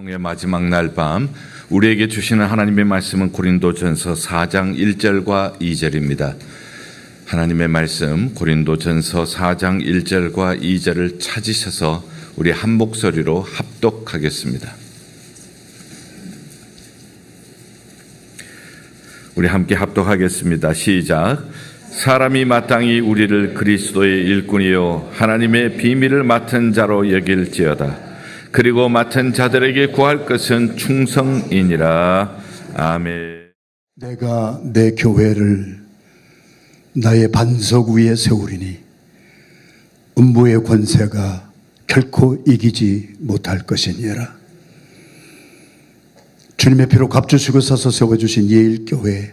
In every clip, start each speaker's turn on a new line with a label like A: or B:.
A: 통의 마지막 날 밤 우리에게 주시는 하나님의 말씀은 고린도전서 4장 1절과 2절입니다. 하나님의 말씀 고린도전서 4장 1절과 2절을 찾으셔서 우리 한 목소리로 합독하겠습니다. 우리 함께 합독하겠습니다. 시작. 사람이 마땅히 우리를 그리스도의 일꾼이요 하나님의 비밀을 맡은 자로 여길지어다. 그리고 맡은 자들에게 구할 것은 충성이니라. 아멘.
B: 내가 내 교회를 나의 반석 위에 세우리니 음부의 권세가 결코 이기지 못할 것이니라. 주님의 피로 값주시고 사서 세워주신 예일교회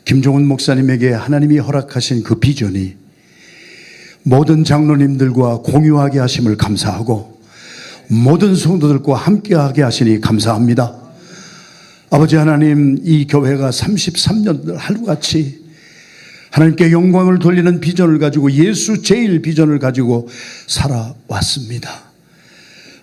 B: 김종훈 목사님에게 하나님이 허락하신 그 비전이 모든 장로님들과 공유하게 하심을 감사하고 모든 성도들과 함께하게 하시니 감사합니다. 아버지 하나님, 이 교회가 33년 하루같이 하나님께 영광을 돌리는 비전을 가지고 예수 제일 비전을 가지고 살아왔습니다.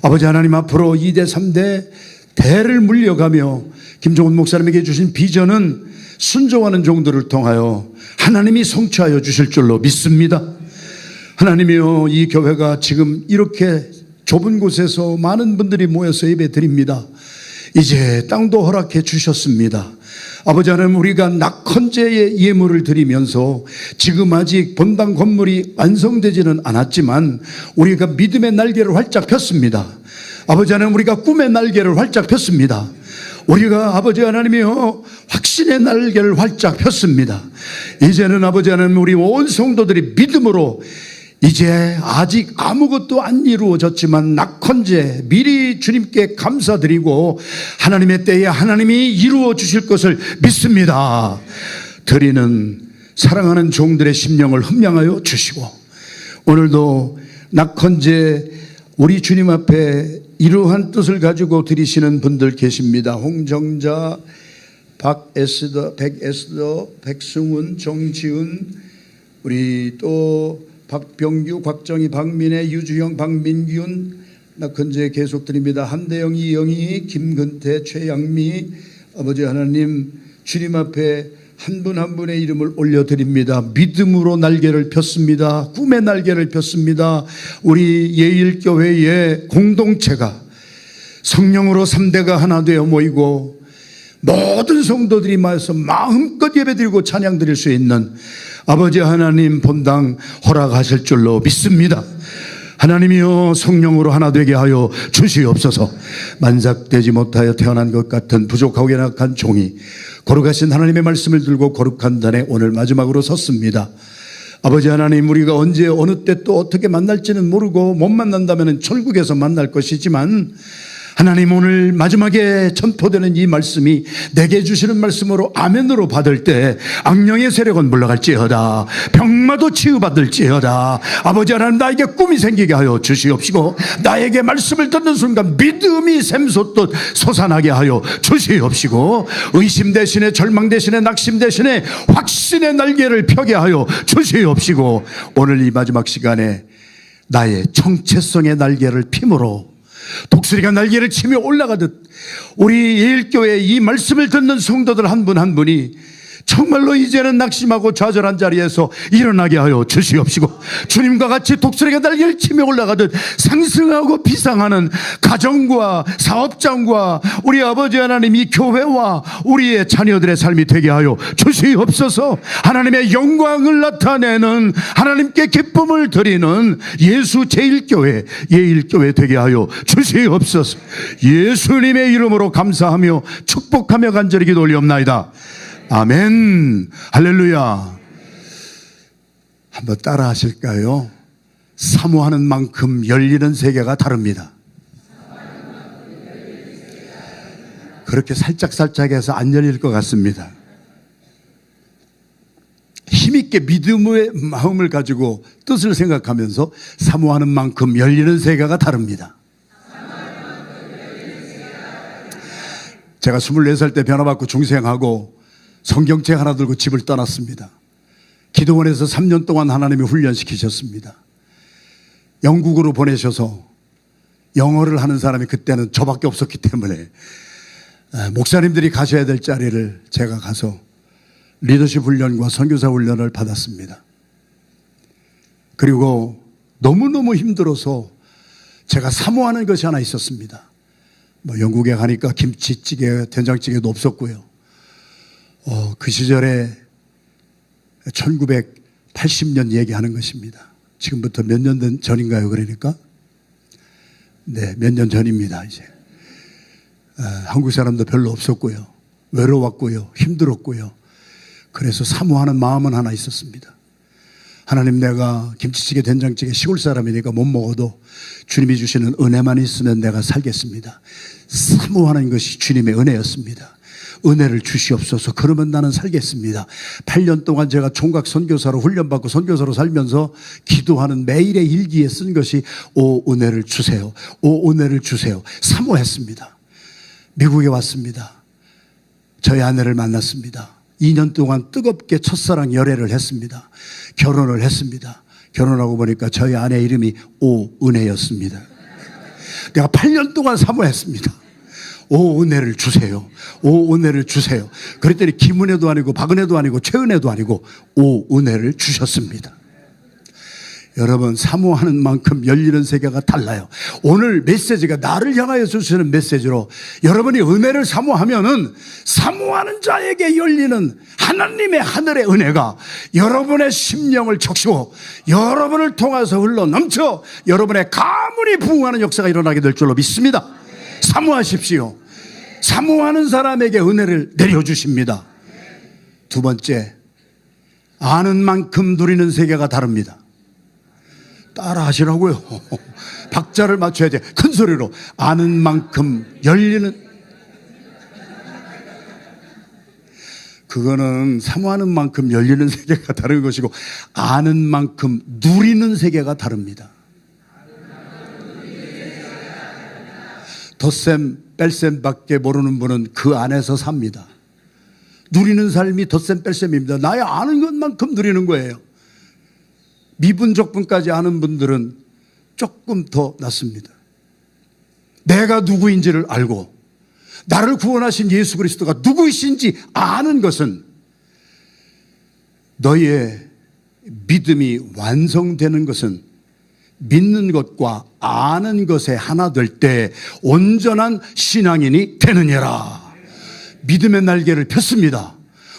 B: 아버지 하나님, 앞으로 2대 3대 대를 물려가며 김종훈 목사님에게 주신 비전은 순종하는 종들을 통하여 하나님이 성취하여 주실 줄로 믿습니다. 하나님이여, 이 교회가 지금 이렇게 좁은 곳에서 많은 분들이 모여서 예배 드립니다. 이제 땅도 허락해 주셨습니다. 아버지 하나님, 우리가 낙헌제의 예물을 드리면서 지금 아직 본당 건물이 완성되지는 않았지만 우리가 믿음의 날개를 활짝 폈습니다. 아버지 하나님, 우리가 꿈의 날개를 활짝 폈습니다. 우리가 아버지 하나님이여 확신의 날개를 활짝 폈습니다. 이제는 아버지 하나님, 우리 온 성도들이 믿음으로 이제 아직 아무것도 안 이루어졌지만 낙헌제 미리 주님께 감사드리고 하나님의 때에 하나님이 이루어 주실 것을 믿습니다. 드리는 사랑하는 종들의 심령을 흠양하여 주시고 오늘도 낙헌제 우리 주님 앞에 이러한 뜻을 가지고 드리시는 분들 계십니다. 홍정자, 백에스더, 백승훈, 정지은, 우리 또 박병규, 곽정희, 박민혜, 유주영, 박민균, 낙헌제 계속 드립니다. 한대영, 이영희, 김근태, 최양미, 아버지 하나님, 주님 앞에 한 분 한 분의 이름을 올려드립니다. 믿음으로 날개를 폈습니다. 꿈의 날개를 폈습니다. 우리 예일교회의 공동체가 성령으로 3대가 하나 되어 모이고 모든 성도들이 모여서 마음껏 예배드리고 찬양 드릴 수 있는 아버지 하나님 본당 허락하실 줄로 믿습니다. 하나님이여, 성령으로 하나 되게 하여 주시옵소서. 만삭되지 못하여 태어난 것 같은 부족하고 연약한 종이 거룩하신 하나님의 말씀을 들고 거룩한 단에 오늘 마지막으로 섰습니다. 아버지 하나님, 우리가 언제 어느 때 또 어떻게 만날지는 모르고 못 만난다면 천국에서 만날 것이지만 하나님, 오늘 마지막에 선포되는 이 말씀이 내게 주시는 말씀으로 아멘으로 받을 때 악령의 세력은 물러갈지어다. 병마도 치유받을지어다. 아버지 하나님, 나에게 꿈이 생기게 하여 주시옵시고 나에게 말씀을 듣는 순간 믿음이 샘솟듯 솟아나게 하여 주시옵시고 의심 대신에 절망 대신에 낙심 대신에 확신의 날개를 펴게 하여 주시옵시고 오늘 이 마지막 시간에 나의 정체성의 날개를 핌으로 독수리가 날개를 치며 올라가듯 우리 예일교회 이 말씀을 듣는 성도들 한 분 한 분이 정말로 이제는 낙심하고 좌절한 자리에서 일어나게 하여 주시옵시고 주님과 같이 독수리가 날개를 치며 올라가듯 상승하고 비상하는 가정과 사업장과 우리 아버지 하나님, 이 교회와 우리의 자녀들의 삶이 되게 하여 주시옵소서. 하나님의 영광을 나타내는, 하나님께 기쁨을 드리는 예수 제일교회, 예일교회 되게 하여 주시옵소서. 예수님의 이름으로 감사하며 축복하며 간절히 기도 올리옵나이다. 아멘. 할렐루야. 한번 따라 하실까요? 사모하는 만큼 열리는 세계가 다릅니다. 그렇게 살짝살짝 해서 안 열릴 것 같습니다. 힘있게 믿음의 마음을 가지고 뜻을 생각하면서 사모하는 만큼 열리는 세계가 다릅니다. 제가 24살 때 변화받고 중생하고 성경책 하나 들고 집을 떠났습니다. 기도원에서 3년 동안 하나님이 훈련시키셨습니다. 영국으로 보내셔서 영어를 하는 사람이 그때는 저밖에 없었기 때문에 목사님들이 가셔야 될 자리를 제가 가서 리더십 훈련과 선교사 훈련을 받았습니다. 그리고 너무너무 힘들어서 제가 사모하는 것이 하나 있었습니다. 영국에 가니까 김치찌개, 된장찌개도 없었고요. 그 시절에 1980년 얘기하는 것입니다. 지금부터 몇 년 전인가요? 그러니까? 네, 몇 년 전입니다, 이제. 한국 사람도 별로 없었고요. 외로웠고요. 힘들었고요. 그래서 사모하는 마음은 하나 있었습니다. 하나님, 내가 김치찌개, 된장찌개 시골 사람이니까 못 먹어도 주님이 주시는 은혜만 있으면 내가 살겠습니다. 사모하는 것이 주님의 은혜였습니다. 은혜를 주시옵소서. 그러면 나는 살겠습니다. 8년 동안 제가 총각 선교사로 훈련받고 선교사로 살면서 기도하는 매일의 일기에 쓴 것이 오 은혜를 주세요. 오 은혜를 주세요. 사모했습니다. 미국에 왔습니다. 저희 아내를 만났습니다. 2년 동안 뜨겁게 첫사랑 열애를 했습니다. 결혼을 했습니다. 결혼하고 보니까 저희 아내 이름이 오은혜였습니다. 내가 8년 동안 사모했습니다. 오 은혜를 주세요. 오 은혜를 주세요. 그랬더니 김은혜도 아니고 박은혜도 아니고 최은혜도 아니고 오 은혜를 주셨습니다. 여러분, 사모하는 만큼 열리는 세계가 달라요. 오늘 메시지가 나를 향하여 주시는 메시지로 여러분이 은혜를 사모하면은 사모하는 자에게 열리는 하나님의 하늘의 은혜가 여러분의 심령을 적시고 여러분을 통해서 흘러 넘쳐 여러분의 가문이 부흥하는 역사가 일어나게 될 줄로 믿습니다. 사모하십시오. 사모하는 사람에게 은혜를 내려주십니다. 두 번째, 아는 만큼 누리는 세계가 다릅니다. 따라 하시라고요. 박자를 맞춰야 돼. 큰 소리로. 아는 만큼 열리는. 그거는 사모하는 만큼 열리는 세계가 다른 것이고 아는 만큼 누리는 세계가 다릅니다. 덧셈 뺄셈 밖에 모르는 분은 그 안에서 삽니다. 누리는 삶이 덧셈 뺄셈입니다. 나의 아는 것만큼 누리는 거예요. 미분적분까지 아는 분들은 조금 더 낫습니다. 내가 누구인지를 알고 나를 구원하신 예수 그리스도가 누구이신지 아는 것은 너희의 믿음이 완성되는 것은 믿는 것과 아는 것에 하나 될 때 온전한 신앙인이 되느니라. 믿음의 날개를 폈습니다.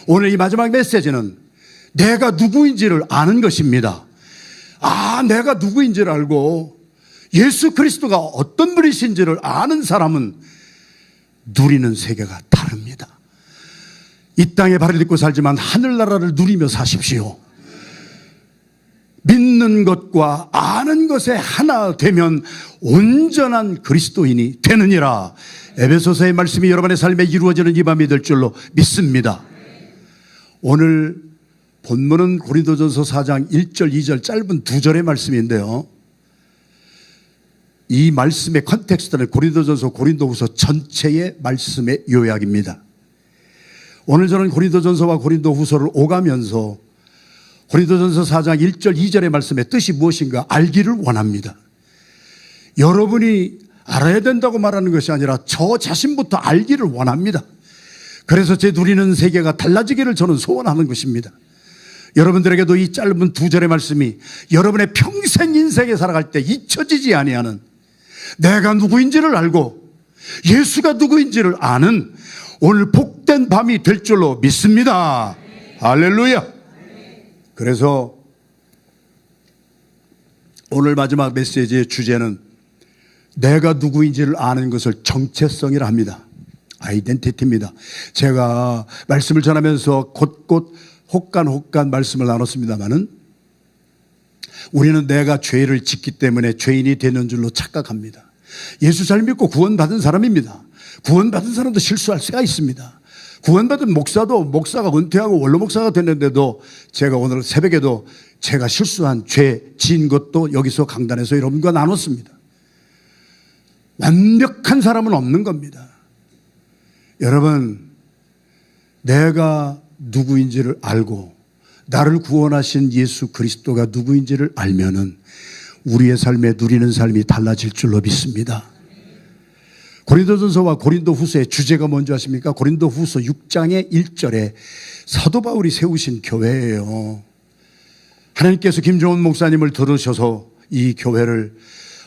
B: 오늘 이 마지막 메시지는 내가 누구인지를 아는 것입니다. 내가 누구인지를 알고 예수 그리스도가 어떤 분이신지를 아는 사람은 누리는 세계가 다릅니다. 이 땅에 발을 딛고 살지만 하늘나라를 누리며 사십시오. 믿는 것과 아는 것에 하나 되면 온전한 그리스도인이 되느니라. 에베소서의 말씀이 여러분의 삶에 이루어지는 이 밤이 될 줄로 믿습니다. 오늘 본문은 고린도전서 4장 1절 2절 짧은 두 절의 말씀인데요, 이 말씀의 컨텍스트는 고린도전서 고린도후서 전체의 말씀의 요약입니다. 오늘 저는 고린도전서와 고린도후서를 오가면서 고린도전서 4장 1절 2절의 말씀의 뜻이 무엇인가 알기를 원합니다. 여러분이 알아야 된다고 말하는 것이 아니라 저 자신부터 알기를 원합니다. 그래서 제 누리는 세계가 달라지기를 저는 소원하는 것입니다. 여러분들에게도 이 짧은 두 절의 말씀이 여러분의 평생 인생에 살아갈 때 잊혀지지 아니하는, 내가 누구인지를 알고 예수가 누구인지를 아는 오늘 복된 밤이 될 줄로 믿습니다. 할렐루야. 그래서 오늘 마지막 메시지의 주제는 내가 누구인지를 아는 것을 정체성이라 합니다. 아이덴티티입니다. 제가 말씀을 전하면서 곳곳 혹간 말씀을 나눴습니다마는 우리는 내가 죄를 짓기 때문에 죄인이 되는 줄로 착각합니다. 예수 잘 믿고 구원받은 사람입니다. 구원받은 사람도 실수할 수가 있습니다. 구원받은 목사가 은퇴하고 원로 목사가 됐는데도 제가 오늘 새벽에도 제가 실수한 죄 지은 것도 여기서 강단에서 여러분과 나눴습니다. 완벽한 사람은 없는 겁니다. 여러분, 내가 누구인지를 알고 나를 구원하신 예수 그리스도가 누구인지를 알면은 우리의 삶에 누리는 삶이 달라질 줄로 믿습니다. 고린도전서와 고린도후서의 주제가 뭔지 아십니까? 고린도후서 6장의 1절에 사도 바울이 세우신 교회예요. 하나님께서 김종원 목사님을 들으셔서 이 교회를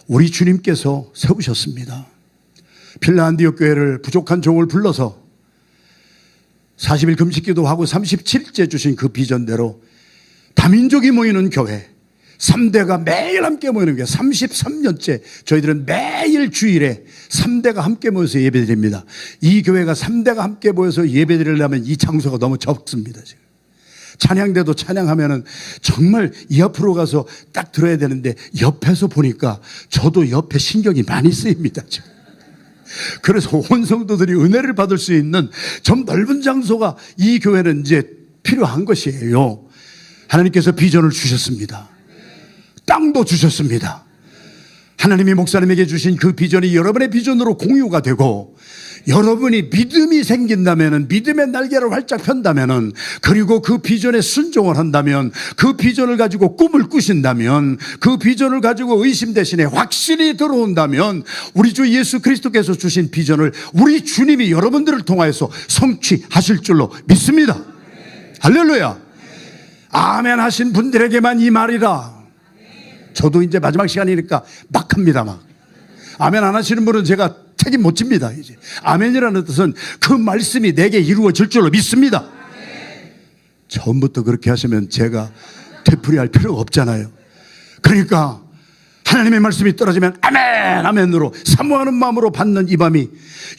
B: 우리 주님께서 세우셨습니다. 필라 안디옥 교회를 부족한 종을 불러서 40일 금식기도 하고 37째 주신 그 비전대로 다민족이 모이는 교회, 3대가 매일 함께 모이는 교회, 33년째 저희들은 매일 주일에 3대가 함께 모여서 예배드립니다. 이 교회가 3대가 함께 모여서 예배드리려면 이 장소가 너무 적습니다. 지금 찬양대도 찬양하면은 정말 이 앞으로 가서 딱 들어야 되는데 옆에서 보니까 저도 옆에 신경이 많이 쓰입니다. 지금. 그래서 온 성도들이 은혜를 받을 수 있는 좀 넓은 장소가 이 교회는 이제 필요한 것이에요. 하나님께서 비전을 주셨습니다. 땅도 주셨습니다. 하나님이 목사님에게 주신 그 비전이 여러분의 비전으로 공유가 되고, 여러분이 믿음이 생긴다면, 믿음의 날개를 활짝 편다면, 그리고 그 비전에 순종을 한다면, 그 비전을 가지고 꿈을 꾸신다면, 그 비전을 가지고 의심 대신에 확신이 들어온다면, 우리 주 예수 그리스도께서 주신 비전을 우리 주님이 여러분들을 통하여서 성취하실 줄로 믿습니다. 할렐루야. 아멘 하신 분들에게만 이 말이라. 저도 이제 마지막 시간이니까 막 합니다. 막 아멘 안 하시는 분은 제가 책임 못 집니다. 이제 아멘이라는 뜻은 그 말씀이 내게 이루어질 줄로 믿습니다. 처음부터 그렇게 하시면 제가 되풀이할 필요가 없잖아요. 그러니까 하나님의 말씀이 떨어지면 아멘 아멘으로 사모하는 마음으로 받는 이 밤이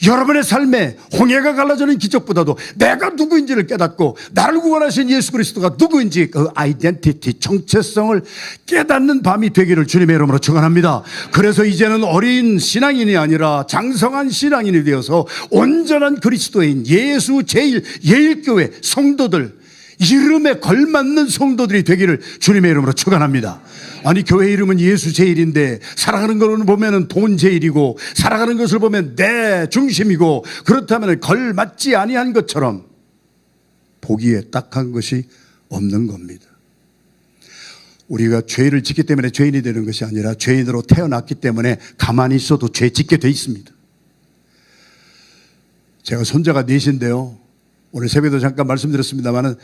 B: 여러분의 삶에 홍해가 갈라지는 기적보다도 내가 누구인지를 깨닫고 나를 구원하신 예수 그리스도가 누구인지 그 아이덴티티, 정체성을 깨닫는 밤이 되기를 주님의 이름으로 축원합니다. 그래서 이제는 어린 신앙인이 아니라 장성한 신앙인이 되어서 온전한 그리스도인 예수 제1예일교회 성도들, 이름에 걸맞는 성도들이 되기를 주님의 이름으로 축원합니다. 아니 교회 이름은 예수 제일인데 살아가는 것을 보면 돈 제일이고 살아가는 것을 보면 내 중심이고, 그렇다면 걸맞지 아니한 것처럼 보기에 딱한 것이 없는 겁니다. 우리가 죄를 짓기 때문에 죄인이 되는 것이 아니라 죄인으로 태어났기 때문에 가만히 있어도 죄 짓게 돼 있습니다. 제가 손자가 넷인데요, 오늘 새벽에도 잠깐 말씀드렸습니다마는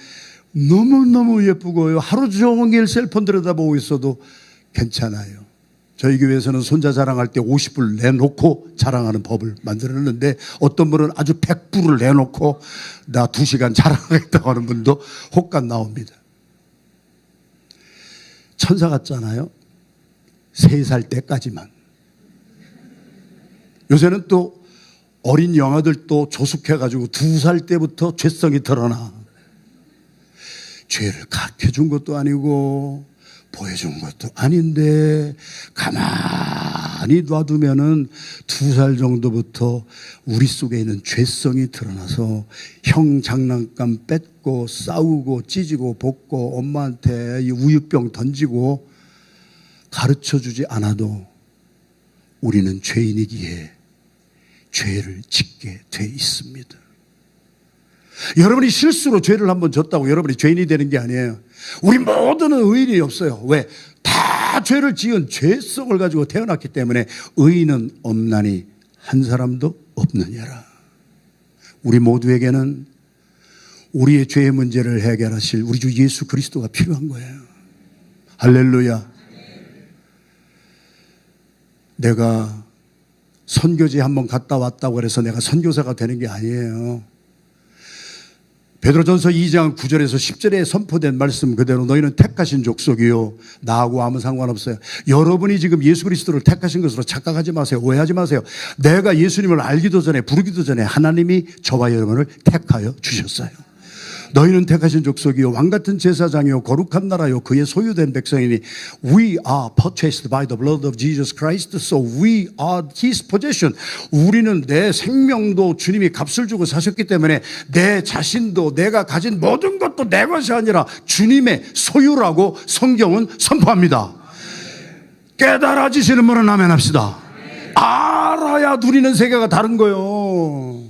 B: 너무너무 예쁘고요, 하루 종일 셀폰 들여다보고 있어도 괜찮아요. 저희 교회에서는 손자 자랑할 때 50불 내놓고 자랑하는 법을 만들었는데, 어떤 분은 아주 100불을 내놓고 나 2시간 자랑하겠다고 하는 분도 혹간 나옵니다. 천사 같잖아요. 3살 때까지만. 요새는 또 어린 영아들도 조숙해가지고 2살 때부터 죄성이 드러나. 죄를 가르쳐준 것도 아니고 보여준 것도 아닌데 가만히 놔두면은 2살 정도부터 우리 속에 있는 죄성이 드러나서 형 장난감 뺏고 싸우고 찢고 볶고 엄마한테 우유병 던지고 가르쳐주지 않아도 우리는 죄인이기에 죄를 짓게 돼 있습니다. 여러분이 실수로 죄를 한번 졌다고 여러분이 죄인이 되는 게 아니에요. 우리 모두는 의인이 없어요. 왜? 다 죄를 지은 죄성을 가지고 태어났기 때문에 의인은 없나니 한 사람도 없느냐라. 우리 모두에게는 우리의 죄의 문제를 해결하실 우리 주 예수 그리스도가 필요한 거예요. 할렐루야. 내가 선교지 한번 갔다 왔다고 해서 내가 선교사가 되는 게 아니에요. 베드로전서 2장 9절에서 10절에 선포된 말씀 그대로 너희는 택하신 족속이요, 나하고 아무 상관없어요. 여러분이 지금 예수 그리스도를 택하신 것으로 착각하지 마세요. 오해하지 마세요. 내가 예수님을 알기도 전에 부르기도 전에 하나님이 저와 여러분을 택하여 주셨어요. 너희는 택하신 족속이요, 왕같은 제사장이요, 거룩한 나라요, 그의 소유된 백성이니 We are purchased by the blood of Jesus Christ, so we are His possession. 우리는 내 생명도 주님이 값을 주고 사셨기 때문에 내 자신도 내가 가진 모든 것도 내 것이 아니라 주님의 소유라고 성경은 선포합니다. 깨달아지시는 분은 아멘 합시다. 알아야 누리는 세계가 다른 거예요.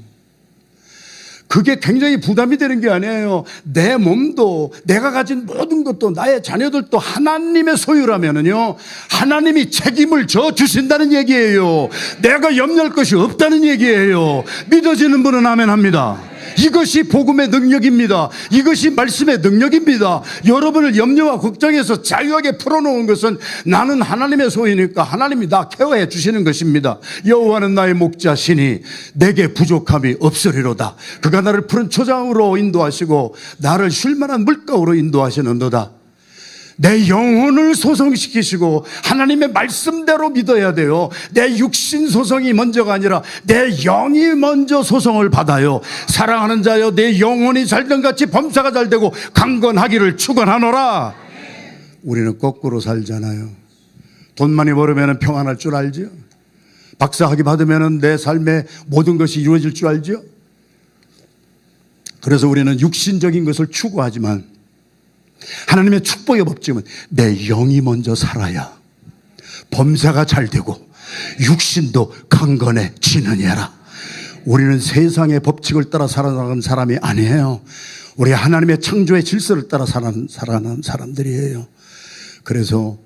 B: 그게 굉장히 부담이 되는 게 아니에요. 내 몸도 내가 가진 모든 것도 나의 자녀들도 하나님의 소유라면은요, 하나님이 책임을 져 주신다는 얘기예요. 내가 염려할 것이 없다는 얘기예요. 믿어지는 분은 아멘 합니다. 이것이 복음의 능력입니다. 이것이 말씀의 능력입니다. 여러분을 염려와 걱정해서 자유하게 풀어놓은 것은 나는 하나님의 소유니까 하나님이 나 케어해 주시는 것입니다. 여호와는 나의 목자시니 내게 부족함이 없으리로다. 그가 나를 푸른 초장으로 인도하시고 나를 쉴만한 물가로 인도하시는도다. 내 영혼을 소성시키시고 하나님의 말씀대로 믿어야 돼요. 내 육신 소성이 먼저가 아니라 내 영이 먼저 소성을 받아요. 사랑하는 자여, 내 영혼이 잘된 같이 범사가 잘되고 강건하기를 축원하노라. 우리는 거꾸로 살잖아요. 돈 많이 벌으면 평안할 줄 알죠? 박사학위 받으면 내 삶의 모든 것이 이루어질 줄 알죠? 그래서 우리는 육신적인 것을 추구하지만 하나님의 축복의 법칙은 내 영이 먼저 살아야 범사가 잘 되고 육신도 강건해지느니라. 우리는 세상의 법칙을 따라 살아가는 사람이 아니에요. 우리 하나님의 창조의 질서를 따라 살아가는 사람들이에요. 그래서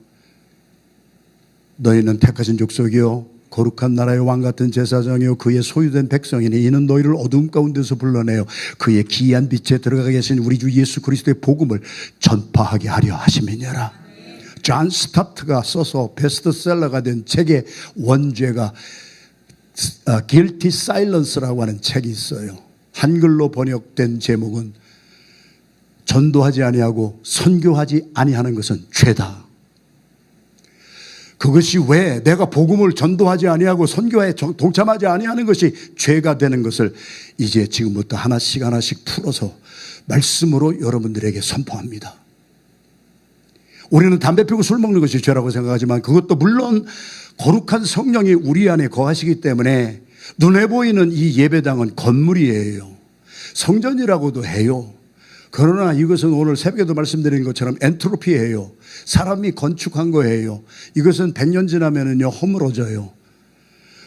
B: 너희는 택하신 족속이요 거룩한 나라의 왕같은 제사장이요 그의 소유된 백성이니 이는 너희를 어두움 가운데서 불러내어 그의 기이한 빛에 들어가 계신 우리 주 예수 그리스도의 복음을 전파하게 하려 하심이니라. 존 스타트가 써서 베스트셀러가 된 책의 원죄가 Guilty Silence라고 하는 책이 있어요. 한글로 번역된 제목은 전도하지 아니하고 선교하지 아니하는 것은 죄다. 그것이 왜 내가 복음을 전도하지 아니하고 선교에 동참하지 아니하는 것이 죄가 되는 것을 이제 지금부터 하나씩 하나씩 풀어서 말씀으로 여러분들에게 선포합니다. 우리는 담배 피우고 술 먹는 것이 죄라고 생각하지만 그것도 물론 거룩한 성령이 우리 안에 거하시기 때문에 눈에 보이는 이 예배당은 건물이에요. 성전이라고도 해요. 그러나 이것은 오늘 새벽에도 말씀드린 것처럼 엔트로피예요. 사람이 건축한 거예요. 이것은 100년 지나면은요 허물어져요.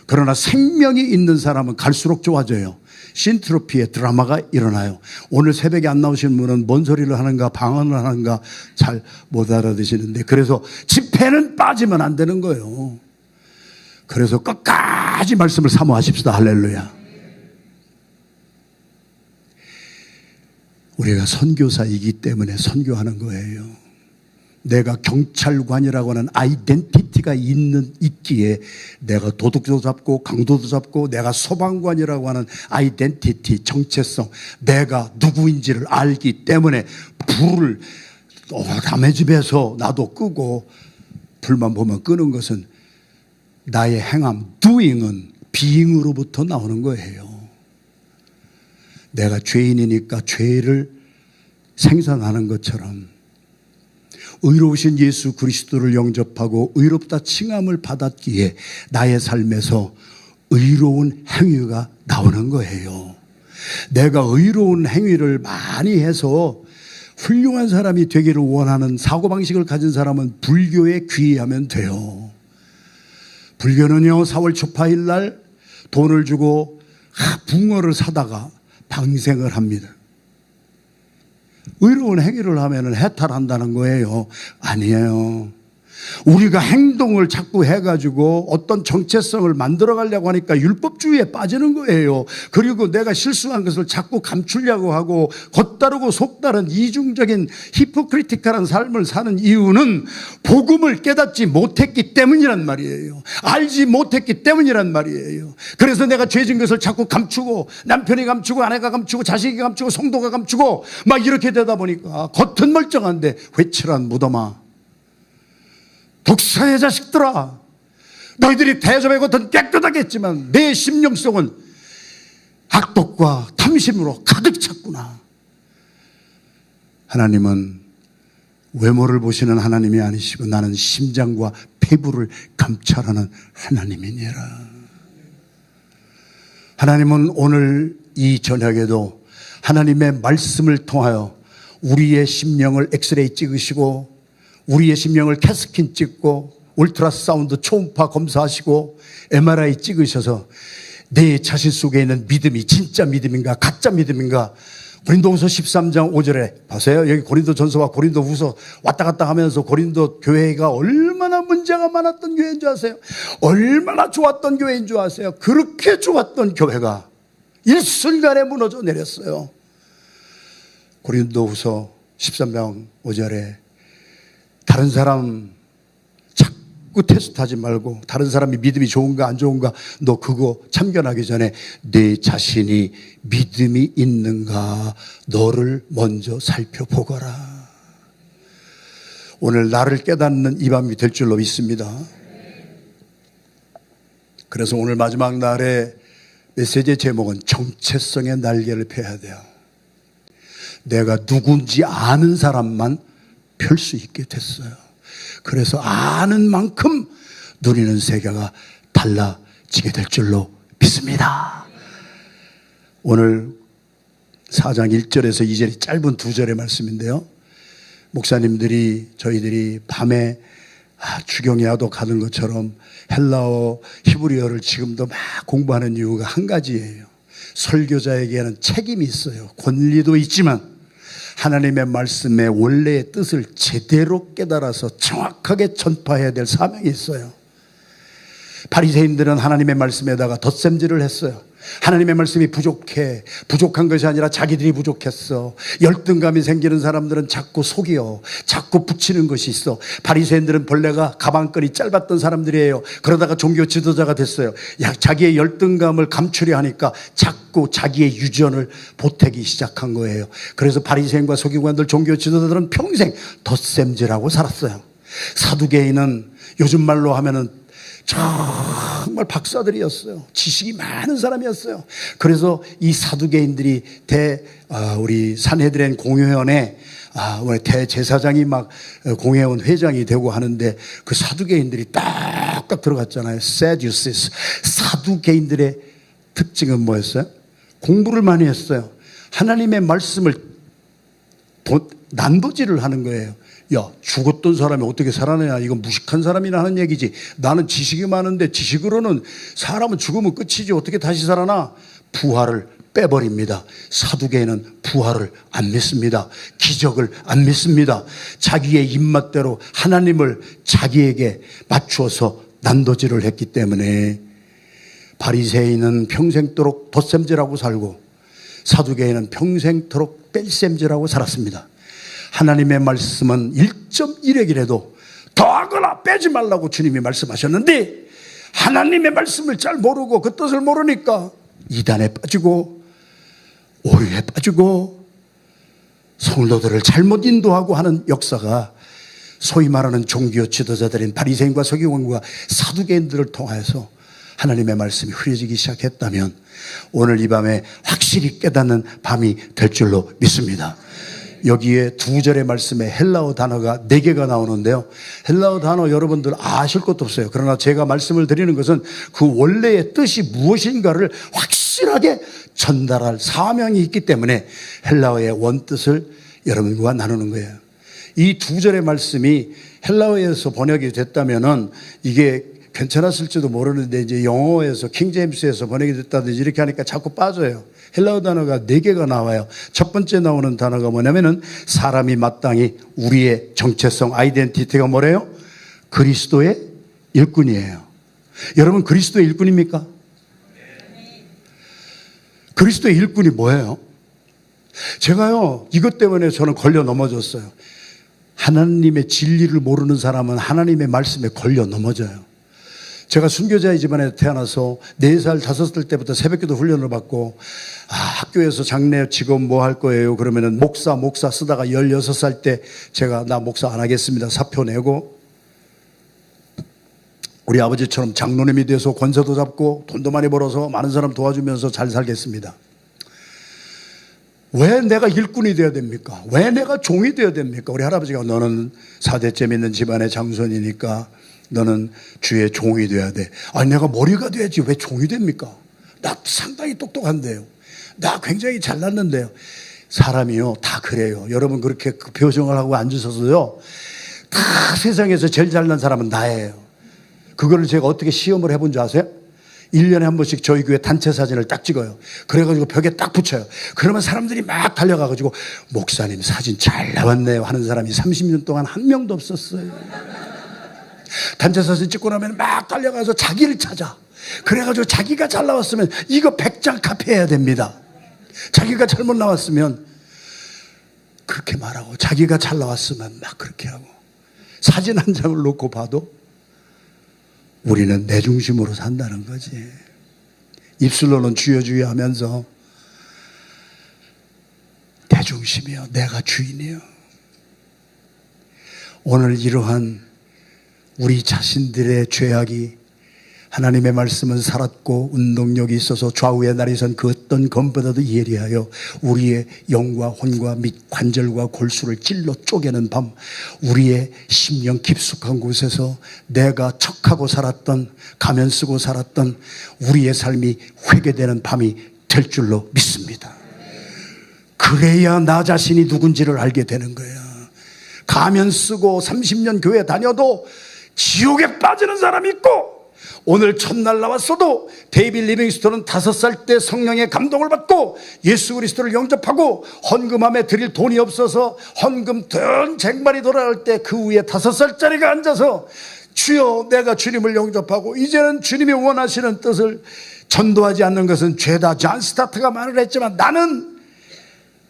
B: 그러나 생명이 있는 사람은 갈수록 좋아져요. 신트로피의 드라마가 일어나요. 오늘 새벽에 안 나오신 분은 뭔 소리를 하는가 방언을 하는가 잘 못 알아듣시는데, 그래서 집회는 빠지면 안 되는 거예요. 그래서 끝까지 말씀을 사모하십시다. 할렐루야. 우리가 선교사이기 때문에 선교하는 거예요. 내가 경찰관이라고 하는 아이덴티티가 있기에 내가 도둑도 잡고 강도도 잡고, 내가 소방관이라고 하는 아이덴티티, 정체성, 내가 누구인지를 알기 때문에 불을 남의 집에서 나도 끄고, 불만 보면 끄는 것은 나의 행함, doing은 being으로부터 나오는 거예요. 내가 죄인이니까 죄를 생산하는 것처럼 의로우신 예수 그리스도를 영접하고 의롭다 칭함을 받았기에 나의 삶에서 의로운 행위가 나오는 거예요. 내가 의로운 행위를 많이 해서 훌륭한 사람이 되기를 원하는 사고방식을 가진 사람은 불교에 귀의하면 돼요. 불교는요 4월 초파일 날 돈을 주고 붕어를 사다가 방생을 합니다. 의로운 행위를 하면 해탈한다는 거예요? 아니에요. 우리가 행동을 자꾸 해가지고 어떤 정체성을 만들어가려고 하니까 율법주의에 빠지는 거예요. 그리고 내가 실수한 것을 자꾸 감추려고 하고 겉다르고 속다른 이중적인 히포크리티컬한 삶을 사는 이유는 복음을 깨닫지 못했기 때문이란 말이에요. 알지 못했기 때문이란 말이에요. 그래서 내가 죄진 것을 자꾸 감추고, 남편이 감추고 아내가 감추고 자식이 감추고 성도가 감추고 막 이렇게 되다 보니까 겉은 멀쩡한데 회칠한 무덤아, 독사의 자식들아, 너희들이 대접의 겉은 깨끗하겠지만 내 심령속은 악독과 탐심으로 가득 찼구나. 하나님은 외모를 보시는 하나님이 아니시고 나는 심장과 폐부를 감찰하는 하나님이니라. 하나님은 오늘 이 저녁에도 하나님의 말씀을 통하여 우리의 심령을 엑스레이 찍으시고, 우리의 심령을 캐스킨 찍고, 울트라사운드 초음파 검사하시고, MRI 찍으셔서 내 자신 속에 있는 믿음이 진짜 믿음인가 가짜 믿음인가. 고린도후서 13장 5절에 보세요. 여기 고린도전서와 고린도후서 왔다 갔다 하면서 고린도 교회가 얼마나 문제가 많았던 교회인 줄 아세요? 얼마나 좋았던 교회인 줄 아세요? 그렇게 좋았던 교회가 일순간에 무너져 내렸어요. 고린도후서 13장 5절에 다른 사람 자꾸 테스트하지 말고, 다른 사람이 믿음이 좋은가 안 좋은가 너 그거 참견하기 전에 내 자신이 믿음이 있는가 너를 먼저 살펴보거라. 오늘 나를 깨닫는 이 밤이 될 줄로 믿습니다. 그래서 오늘 마지막 날에 메시지의 제목은 정체성의 날개를 펴야 돼요. 내가 누군지 아는 사람만 펼 수 있게 됐어요. 그래서 아는 만큼 누리는 세계가 달라지게 될 줄로 믿습니다. 오늘 4장 1절에서 2절이 짧은 2절의 말씀인데요. 목사님들이 저희들이 밤에 주경야도 가는 것처럼 헬라어, 히브리어를 지금도 막 공부하는 이유가 한 가지예요. 설교자에게는 책임이 있어요. 권리도 있지만 하나님의 말씀의 원래의 뜻을 제대로 깨달아서 정확하게 전파해야 될 사명이 있어요. 바리새인들은 하나님의 말씀에다가 덧셈질을 했어요. 하나님의 말씀이 부족한 것이 아니라 자기들이 부족했어. 열등감이 생기는 사람들은 자꾸 속여, 자꾸 붙이는 것이 있어. 바리새인들은 본래가 가방끈이 짧았던 사람들이에요. 그러다가 종교 지도자가 됐어요. 자기의 열등감을 감추려 하니까 자꾸 자기의 유전을 보태기 시작한 거예요. 그래서 바리새인과 서기관들, 종교 지도자들은 평생 덧셈질하고 살았어요. 사두개인은 요즘 말로 하면은 정말 박사들이었어요. 지식이 많은 사람이었어요. 그래서 이 사두개인들이 우리 산헤드린 공회원에 대제사장이 막 공회원 회장이 되고 하는데 그 사두개인들이 딱딱 들어갔잖아요. Sadducees. 사두개인들의 특징은 뭐였어요? 공부를 많이 했어요. 하나님의 말씀을 난도질을 하는 거예요. 야, 죽었던 사람이 어떻게 살아내냐, 이건 무식한 사람이나 하는 얘기지. 나는 지식이 많은데 지식으로는 사람은 죽으면 끝이지 어떻게 다시 살아나. 부활을 빼버립니다. 사두개인은 부활을 안 믿습니다. 기적을 안 믿습니다. 자기의 입맛대로 하나님을 자기에게 맞추어서 난도질을 했기 때문에 바리새인은 평생도록 덧셈질하고 살고 사두개인은 평생토록 뺄셈질하고 살았습니다. 하나님의 말씀은 1.1핵이라도 더하거나 빼지 말라고 주님이 말씀하셨는데 하나님의 말씀을 잘 모르고 그 뜻을 모르니까 이단에 빠지고 오류에 빠지고 성도들을 잘못 인도하고 하는 역사가 소위 말하는 종교 지도자들인 바리새인과 서기관과 사두개인들을 통하여서 하나님의 말씀이 흐려지기 시작했다면 오늘 이 밤에 확실히 깨닫는 밤이 될 줄로 믿습니다. 여기에 2절의 말씀에 헬라어 단어가 4개가 나오는데요. 헬라어 단어 여러분들 아실 것도 없어요. 그러나 제가 말씀을 드리는 것은 그 원래의 뜻이 무엇인가를 확실하게 전달할 사명이 있기 때문에 헬라어의 원뜻을 여러분과 나누는 거예요. 이 2절의 말씀이 헬라어에서 번역이 됐다면은 이게 괜찮았을지도 모르는데 이제 영어에서 킹제임스에서 번역이 됐다든지 이렇게 하니까 자꾸 빠져요. 헬라어 단어가 4개가 나와요. 첫 번째 나오는 단어가 뭐냐면은 사람이 마땅히 우리의 정체성, 아이덴티티가 뭐래요? 그리스도의 일꾼이에요. 여러분 그리스도의 일꾼입니까? 그리스도의 일꾼이 뭐예요? 제가요 이것 때문에 저는 걸려 넘어졌어요. 하나님의 진리를 모르는 사람은 하나님의 말씀에 걸려 넘어져요. 제가 순교자의 집안에 태어나서 4살, 5살 때부터 새벽기도 훈련을 받고 학교에서 장례 직업 뭐 할 거예요? 그러면은 목사 쓰다가 16살 때 제가 나 목사 안 하겠습니다. 사표 내고 우리 아버지처럼 장로님이 돼서 권세도 잡고 돈도 많이 벌어서 많은 사람 도와주면서 잘 살겠습니다. 왜 내가 일꾼이 되어야 됩니까? 왜 내가 종이 되어야 됩니까? 우리 할아버지가 너는 4대째 믿는 집안의 장손이니까 너는 주의 종이 돼야 돼. 아니 내가 머리가 돼야지 왜 종이 됩니까? 나 상당히 똑똑한데요. 나 굉장히 잘났는데요. 사람이요 다 그래요. 여러분 그렇게 그 표정을 하고 앉으셔서요 다 세상에서 제일 잘난 사람은 나예요. 그거를 제가 어떻게 시험을 해본 줄 아세요? 1년에 한 번씩 저희 교회 단체 사진을 딱 찍어요. 그래가지고 벽에 딱 붙여요. 그러면 사람들이 막 달려가가지고 목사님 사진 잘 나왔네요 하는 사람이 30년 동안 한 명도 없었어요. 단체 사진 찍고 나면 막 달려가서 자기를 찾아. 그래가지고 자기가 잘 나왔으면 이거 100장 카피해야 됩니다. 자기가 잘못 나왔으면 그렇게 말하고, 자기가 잘 나왔으면 막 그렇게 하고, 사진 한 장을 놓고 봐도 우리는 내 중심으로 산다는 거지. 입술로는 주여 주여 하면서 내 중심이요, 내가 주인이요. 오늘 이러한 우리 자신들의 죄악이, 하나님의 말씀은 살았고 운동력이 있어서 좌우에 날이선 그 어떤 검보다도 예리하여 우리의 영과 혼과 및 관절과 골수를 찔러 쪼개는 밤, 우리의 심령 깊숙한 곳에서 내가 척하고 살았던, 가면 쓰고 살았던 우리의 삶이 회개되는 밤이 될 줄로 믿습니다. 그래야 나 자신이 누군지를 알게 되는 거야. 가면 쓰고 30년 교회 다녀도 지옥에 빠지는 사람이 있고, 오늘 첫날 나왔어도 데이빗 리빙스톤은 5살 때 성령의 감동을 받고 예수 그리스도를 영접하고 헌금함에 드릴 돈이 없어서 헌금 든 쟁반이 돌아갈 때 그 위에 5살짜리가 앉아서 주여 내가 주님을 영접하고 이제는 주님이 원하시는 뜻을 전도하지 않는 것은 죄다. 존 스타트가 말을 했지만 나는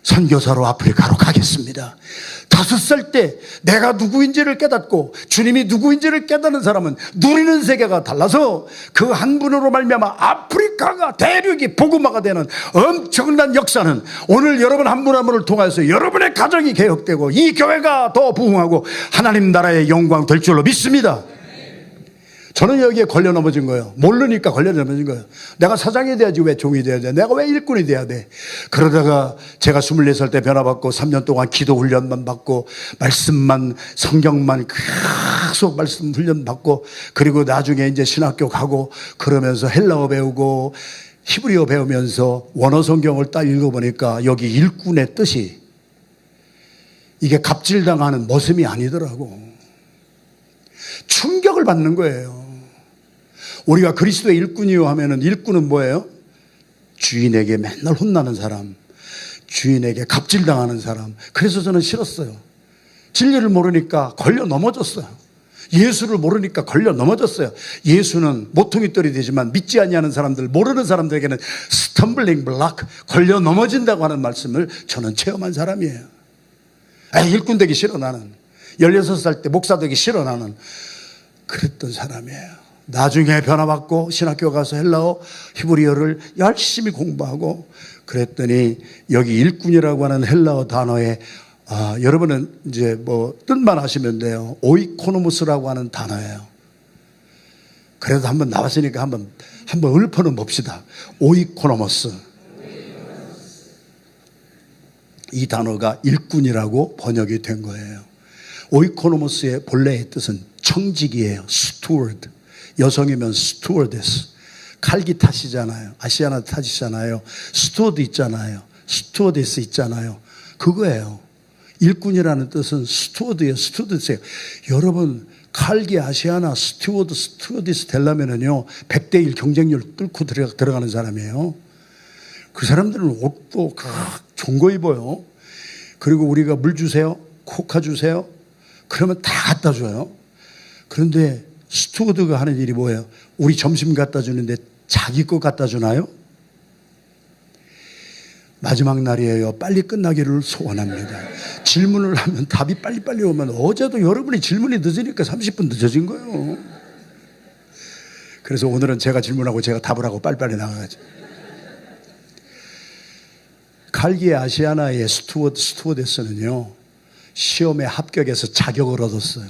B: 선교사로 아프리카로 가겠습니다. 5살 때 내가 누구인지를 깨닫고 주님이 누구인지를 깨닫는 사람은 누리는 세계가 달라서 그 한 분으로 말미암아 아프리카가, 대륙이 복음화가 되는 엄청난 역사는 오늘 여러분 한 분 한 분을 통해서 여러분의 가정이 개혁되고 이 교회가 더 부흥하고 하나님 나라의 영광 될 줄로 믿습니다. 저는 여기에 걸려 넘어진 거예요. 모르니까 걸려 넘어진 거예요. 내가 사장이 돼야지 왜 종이 돼야 돼? 내가 왜 일꾼이 돼야 돼? 그러다가 제가 24살 때 변화받고 3년 동안 기도 훈련만 받고 말씀만, 성경만 계속 말씀 훈련 받고, 그리고 나중에 이제 신학교 가고 그러면서 헬라어 배우고 히브리어 배우면서 원어 성경을 딱 읽어보니까 여기 일꾼의 뜻이 이게 갑질당하는 모습이 아니더라고. 충격을 받는 거예요. 우리가 그리스도의 일꾼이요 하면은, 일꾼은 뭐예요? 주인에게 맨날 혼나는 사람, 주인에게 갑질당하는 사람. 그래서 저는 싫었어요. 진리를 모르니까 걸려 넘어졌어요. 예수를 모르니까 걸려 넘어졌어요. 예수는 모퉁이 돌이 되지만 믿지 아니하는 사람들, 모르는 사람들에게는 스텀블링 블락, 걸려 넘어진다고 하는 말씀을 저는 체험한 사람이에요. 일꾼 되기 싫어 나는. 16살 때 목사 되기 싫어 나는. 그랬던 사람이에요. 나중에 변화받고 신학교 가서 헬라어, 히브리어를 열심히 공부하고 그랬더니 여기 일꾼이라고 하는 헬라어 단어에 여러분은 이제 뭐 뜻만 하시면 돼요. 오이코노무스라고 하는 단어예요. 그래도 한번 나왔으니까 한번 읊어는 봅시다. 오이코노무스. 이 단어가 일꾼이라고 번역이 된 거예요. 오이코노무스의 본래의 뜻은 청직이에요. 스튜어드. 여성이면 스튜어데스. 칼기 타시잖아요. 아시아나 타시잖아요. 스튜어드 있잖아요. 스튜어데스 있잖아요. 그거예요. 일꾼이라는 뜻은 스튜어드예요. 스튜어데스예요. 여러분 칼기, 아시아나, 스튜어드, 스튜어디스 되려면은요 100대 1 경쟁률 뚫고 들어가는 사람이에요. 그 사람들은 옷도 좋은 거 입어요. 그리고 우리가 물 주세요, 코카 주세요, 그러면 다 갖다 줘요. 그런데 스튜어드가 하는 일이 뭐예요? 우리 점심 갖다 주는데 자기 거 갖다 주나요? 마지막 날이에요. 빨리 끝나기를 소원합니다. 질문을 하면 답이 빨리빨리 오면, 어제도 여러분이 질문이 늦으니까 30분 늦어진 거예요. 그래서 오늘은 제가 질문하고 제가 답을 하고 빨리빨리 나가야죠. 칼기의 아시아나의 스튜어데스는요 시험에 합격해서 자격을 얻었어요.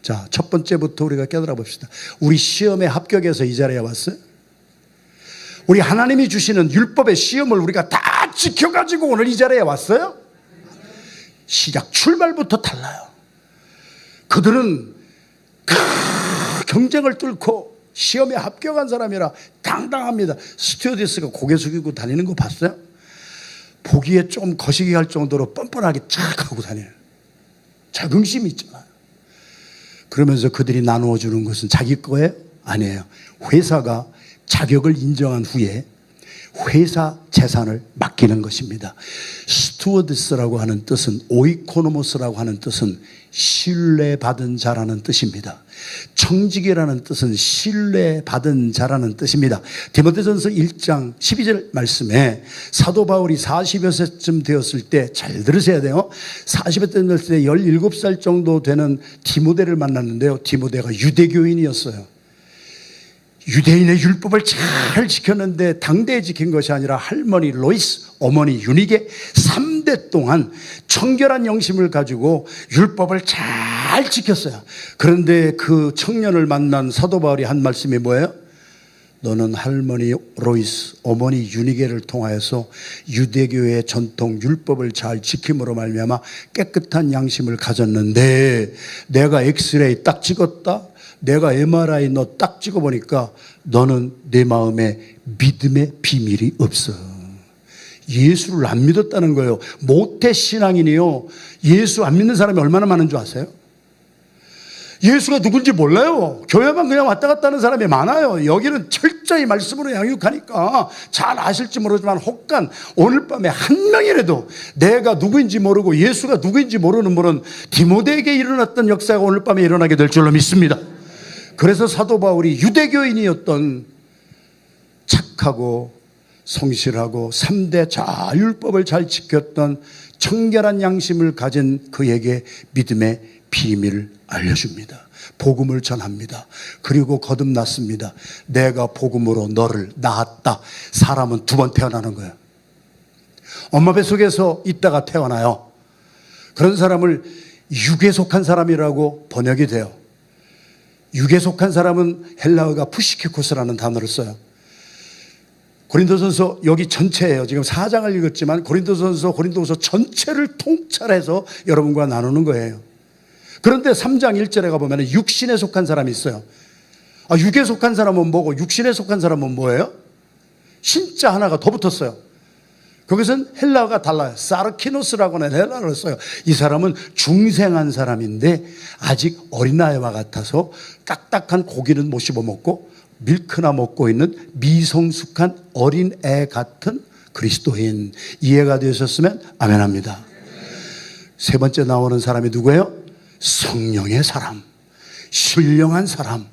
B: 자, 첫 번째부터 우리가 깨달아 봅시다. 우리 시험에 합격해서 이 자리에 왔어요? 우리 하나님이 주시는 율법의 시험을 우리가 다 지켜가지고 오늘 이 자리에 왔어요? 시작 출발부터 달라요. 그들은 경쟁을 뚫고 시험에 합격한 사람이라 당당합니다. 스튜어디스가 고개 숙이고 다니는 거 봤어요? 보기에 좀 거시기 할 정도로 뻔뻔하게 쫙 하고 다녀요. 자긍심이 있잖아요. 그러면서 그들이 나누어 주는 것은 자기 거예요? 아니에요. 회사가 자격을 인정한 후에 회사 재산을 맡기는 것입니다. 스튜어디스라고 하는 뜻은, 오이코노모스라고 하는 뜻은 신뢰받은 자라는 뜻입니다. 청직이라는 뜻은 신뢰받은 자라는 뜻입니다. 디모데전서 1장 12절 말씀에 사도 바울이 40여 세쯤 되었을 때, 잘 들으셔야 돼요. 40여 세 되었을 때 17살 정도 되는 디모데를 만났는데요. 디모데가 유대교인이었어요. 유대인의 율법을 잘 지켰는데 당대에 지킨 것이 아니라 할머니 로이스, 어머니 유니게 3대 동안 청결한 영심을 가지고 율법을 잘 지켰어요. 그런데 그 청년을 만난 사도 바울이 한 말씀이 뭐예요? 너는 할머니 로이스, 어머니 유니게를 통하여서 유대교의 전통 율법을 잘 지킴으로 말미암아 깨끗한 양심을 가졌는데, 내가 엑스레이 딱 찍었다, 내가 MRI 너 딱 찍어보니까 너는 내 마음에 믿음의 비밀이 없어. 예수를 안 믿었다는 거예요. 모태신앙인이요, 예수 안 믿는 사람이 얼마나 많은 줄 아세요? 예수가 누군지 몰라요. 교회만 그냥 왔다 갔다 하는 사람이 많아요. 여기는 철저히 말씀으로 양육하니까 잘 아실지 모르지만, 혹간 오늘 밤에 한 명이라도 내가 누구인지 모르고 예수가 누구인지 모르는 분은 디모데에게 일어났던 역사가 오늘 밤에 일어나게 될 줄로 믿습니다. 그래서 사도 바울이 유대교인이었던 착하고 성실하고 3대 자율법을 잘 지켰던 청결한 양심을 가진 그에게 믿음의 비밀을 알려줍니다. 복음을 전합니다. 그리고 거듭났습니다. 내가 복음으로 너를 낳았다. 사람은 2번 태어나는 거예요. 엄마 뱃속에서 있다가 태어나요. 그런 사람을 육에 속한 사람이라고 번역이 돼요. 육에 속한 사람은 헬라어가 푸시케코스라는 단어를 써요. 고린도전서 여기 전체예요. 지금 4장을 읽었지만 고린도서 전체를 통찰해서 여러분과 나누는 거예요. 그런데 3장 1절에 가보면 육신에 속한 사람이 있어요. 육에 속한 사람은 뭐고 육신에 속한 사람은 뭐예요? 신자 하나가 더 붙었어요. 거기서는 헬라어가 달라요. 사르키노스라고 하는 헬라어를 써요. 이 사람은 중생한 사람인데 아직 어린아이와 같아서 딱딱한 고기는 못 씹어먹고 밀크나 먹고 있는 미성숙한 어린애 같은 그리스도인. 이해가 되셨으면 아멘합니다. 세 번째 나오는 사람이 누구예요? 성령의 사람, 신령한 사람,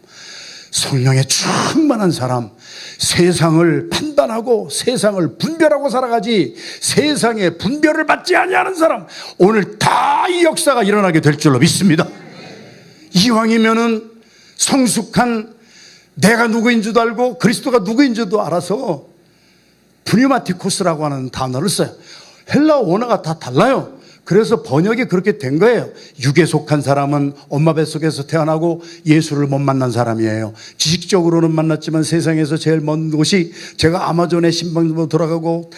B: 성령에 충만한 사람, 세상을 판단하고 세상을 분별하고 살아가지 세상에 분별을 받지 아니하는 사람. 오늘 다 이 역사가 일어나게 될 줄로 믿습니다. 이왕이면은 성숙한, 내가 누구인 줄도 알고 그리스도가 누구인 줄도 알아서 프뉴마티코스라고 하는 단어를 써요. 헬라어 원어가 다 달라요. 그래서 번역이 그렇게 된 거예요. 육에 속한 사람은 엄마 뱃속에서 태어나고 예수를 못 만난 사람이에요. 지식적으로는 만났지만 세상에서 제일 먼 곳이, 제가 아마존의 신방으로 돌아가고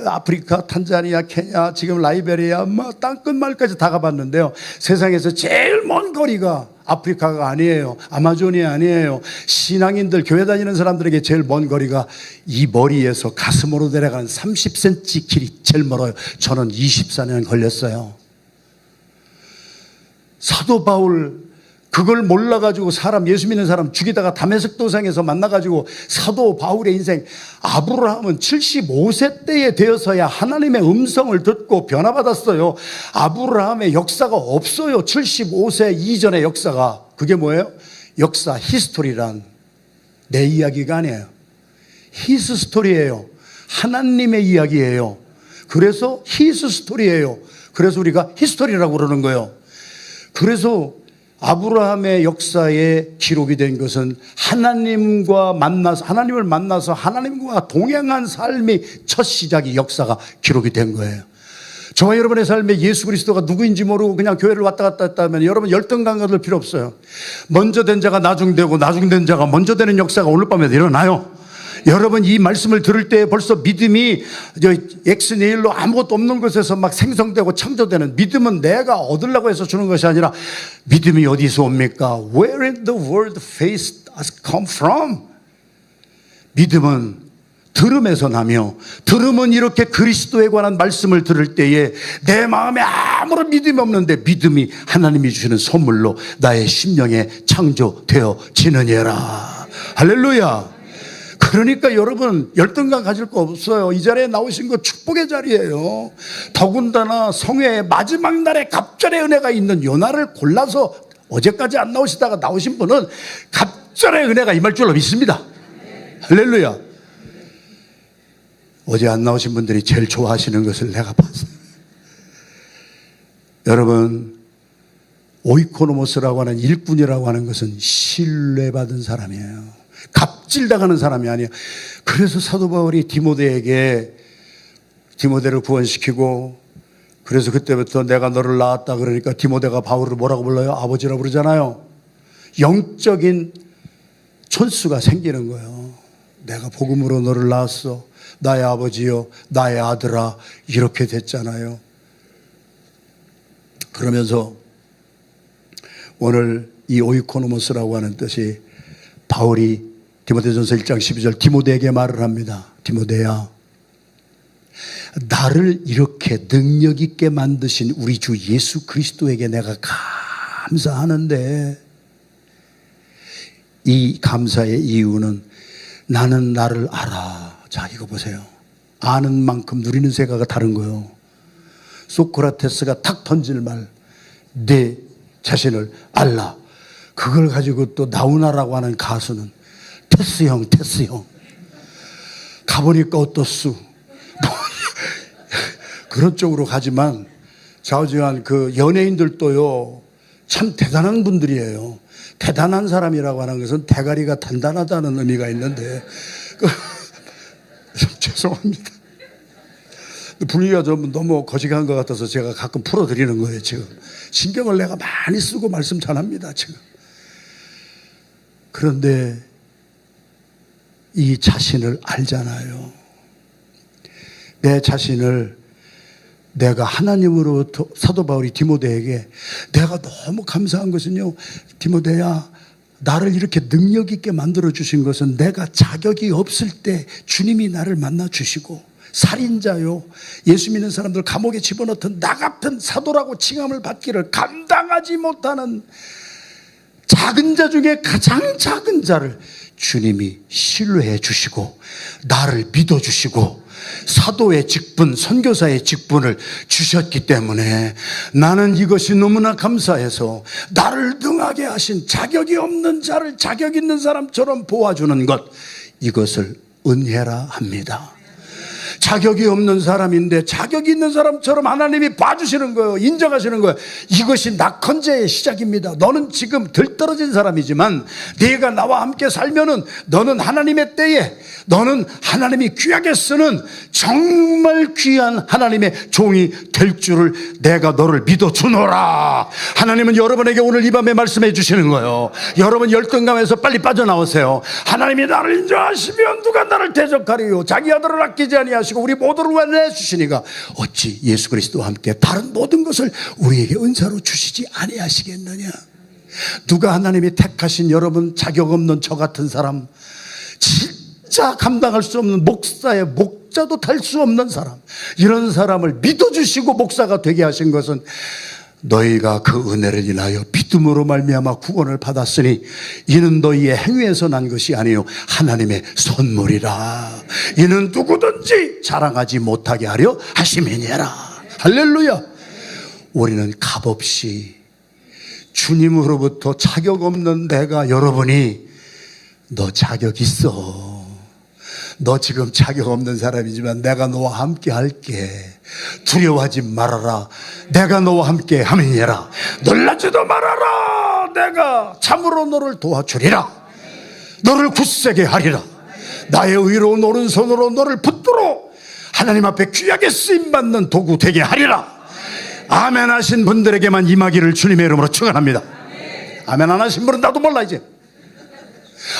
B: 아프리카, 탄자니아, 케냐, 지금 라이베리아, 땅끝말까지 다 가봤는데요. 세상에서 제일 먼 거리가 아프리카가 아니에요. 아마존이 아니에요. 신앙인들, 교회 다니는 사람들에게 제일 먼 거리가 이 머리에서 가슴으로 내려가는 30cm 길이 제일 멀어요. 저는 24년 걸렸어요. 사도 바울, 그걸 몰라가지고 사람, 예수 믿는 사람 죽이다가 다메섹 도상에서 만나가지고 사도 바울의 인생, 아브라함은 75세 때에 되어서야 하나님의 음성을 듣고 변화받았어요. 아브라함의 역사가 없어요. 75세 이전의 역사가. 그게 뭐예요? 역사, 히스토리란 내 이야기가 아니에요. 히스 스토리예요. 하나님의 이야기예요. 그래서 히스 스토리예요. 그래서 우리가 히스토리라고 그러는 거예요. 그래서 아브라함의 역사에 기록이 된 것은 하나님을 만나서 하나님과 동행한 삶이 첫 시작이, 역사가 기록이 된 거예요. 저와 여러분의 삶에 예수 그리스도가 누구인지 모르고 그냥 교회를 왔다 갔다 했다면 여러분 열등감 가질 필요 없어요. 먼저 된 자가 나중되고 나중된 자가 먼저 되는 역사가 오늘 밤에 일어나요. 여러분 이 말씀을 들을 때 벌써 믿음이 엑스네일로 아무것도 없는 곳에서 막 생성되고 창조되는, 믿음은 내가 얻으려고 해서 주는 것이 아니라 믿음이 어디서 옵니까? Where in the world faith has come from? 믿음은 들음에서 나며, 들음은 이렇게 그리스도에 관한 말씀을 들을 때에 내 마음에 아무런 믿음이 없는데 믿음이 하나님이 주시는 선물로 나의 심령에 창조되어지느니라. 할렐루야. 그러니까 여러분 열등감 가질 거 없어요. 이 자리에 나오신 거 축복의 자리예요. 더군다나 성회의 마지막 날에 갑절의 은혜가 있는 요 날을 골라서 어제까지 안 나오시다가 나오신 분은 갑절의 은혜가 임할 줄로 믿습니다. 할렐루야. 어제 안 나오신 분들이 제일 좋아하시는 것을 내가 봤어요. 여러분, 오이코노모스라고 하는 일꾼이라고 하는 것은 신뢰받은 사람이에요. 갑질당하는 사람이 아니에요. 그래서 사도 바울이 디모데를 구원시키고, 그래서 그때부터 내가 너를 낳았다 그러니까 디모데가 바울을 뭐라고 불러요? 아버지라고 부르잖아요. 영적인 촌수가 생기는 거예요. 내가 복음으로 너를 낳았어. 나의 아버지요, 나의 아들아, 이렇게 됐잖아요. 그러면서 오늘 이 오이코노모스라고 하는 뜻이 바울이 디모데전서 1장 12절 디모데에게 말을 합니다. 디모데야, 나를 이렇게 능력 있게 만드신 우리 주 예수 그리스도에게 내가 감사하는데, 이 감사의 이유는 나는 나를 알아. 자, 이거 보세요. 아는 만큼 누리는 세가가 다른 거예요. 소크라테스가 탁 던질 말, 내 자신을 알라. 그걸 가지고 또 나우나라고 하는 가수는 테스 형 가보니까 어떻수 그런 쪽으로 가지만, 좌우지간 그 연예인들도요 참 대단한 분들이에요. 대단한 사람이라고 하는 것은 대가리가 단단하다는 의미가 있는데 죄송합니다. 분위기가 좀 너무 거시기한 것 같아서 제가 가끔 풀어드리는 거예요. 지금 신경을 내가 많이 쓰고 말씀 잘합니다 지금. 그런데 이 자신을 알잖아요. 내 자신을 내가 하나님으로부터, 사도 바울이 디모데에게 내가 너무 감사한 것은요, 디모데야, 나를 이렇게 능력 있게 만들어 주신 것은 내가 자격이 없을 때 주님이 나를 만나 주시고, 살인자요, 예수 믿는 사람들 감옥에 집어넣던 나 같은 사도라고 칭함을 받기를 감당하지 못하는 작은 자 중에 가장 작은 자를 주님이 신뢰해 주시고 나를 믿어 주시고 사도의 직분, 선교사의 직분을 주셨기 때문에 나는 이것이 너무나 감사해서 나를 능하게 하신 자격이 없는 자를 자격 있는 사람처럼 보아주는 것, 이것을 은혜라 합니다. 자격이 없는 사람인데 자격이 있는 사람처럼 하나님이 봐주시는 거예요. 인정하시는 거예요. 이것이 낙헌제의 시작입니다. 너는 지금 들떨어진 사람이지만 네가 나와 함께 살면은 너는 하나님의 때에, 너는 하나님이 귀하게 쓰는 정말 귀한 하나님의 종이 될 줄을 내가 너를 믿어주노라. 하나님은 여러분에게 오늘 이 밤에 말씀해 주시는 거예요. 여러분 열등감에서 빨리 빠져나오세요. 하나님이 나를 인정하시면 누가 나를 대적하리요. 자기 아들을 아끼지 아니하시고 우리 모두를 내주시니가 어찌 예수 그리스도와 함께 다른 모든 것을 우리에게 은사로 주시지 아니하시겠느냐. 누가 하나님이 택하신 여러분 자격 없는 저 같은 사람, 진짜 감당할 수 없는 목사의 목자도 탈 수 없는 사람, 이런 사람을 믿어주시고 목사가 되게 하신 것은 너희가 그 은혜를 인하여 믿음으로 말미암아 구원을 받았으니 이는 너희의 행위에서 난 것이 아니요 하나님의 선물이라. 이는 누구든지 자랑하지 못하게 하려 하심이니라. 할렐루야. 우리는 값없이 주님으로부터 자격 없는 내가, 여러분이 너 자격 있어. 너 지금 자격 없는 사람이지만 내가 너와 함께 할게. 두려워하지 말아라. 내가 너와 함께 함이니라. 놀라지도 말아라. 내가 참으로 너를 도와주리라. 너를 굳세게 하리라. 나의 의로운 오른손으로 너를 붙들어 하나님 앞에 귀하게 쓰임받는 도구 되게 하리라. 아멘 하신 분들에게만 임하기를 주님의 이름으로 축원합니다. 아멘 안 하신 분은 나도 몰라 이제.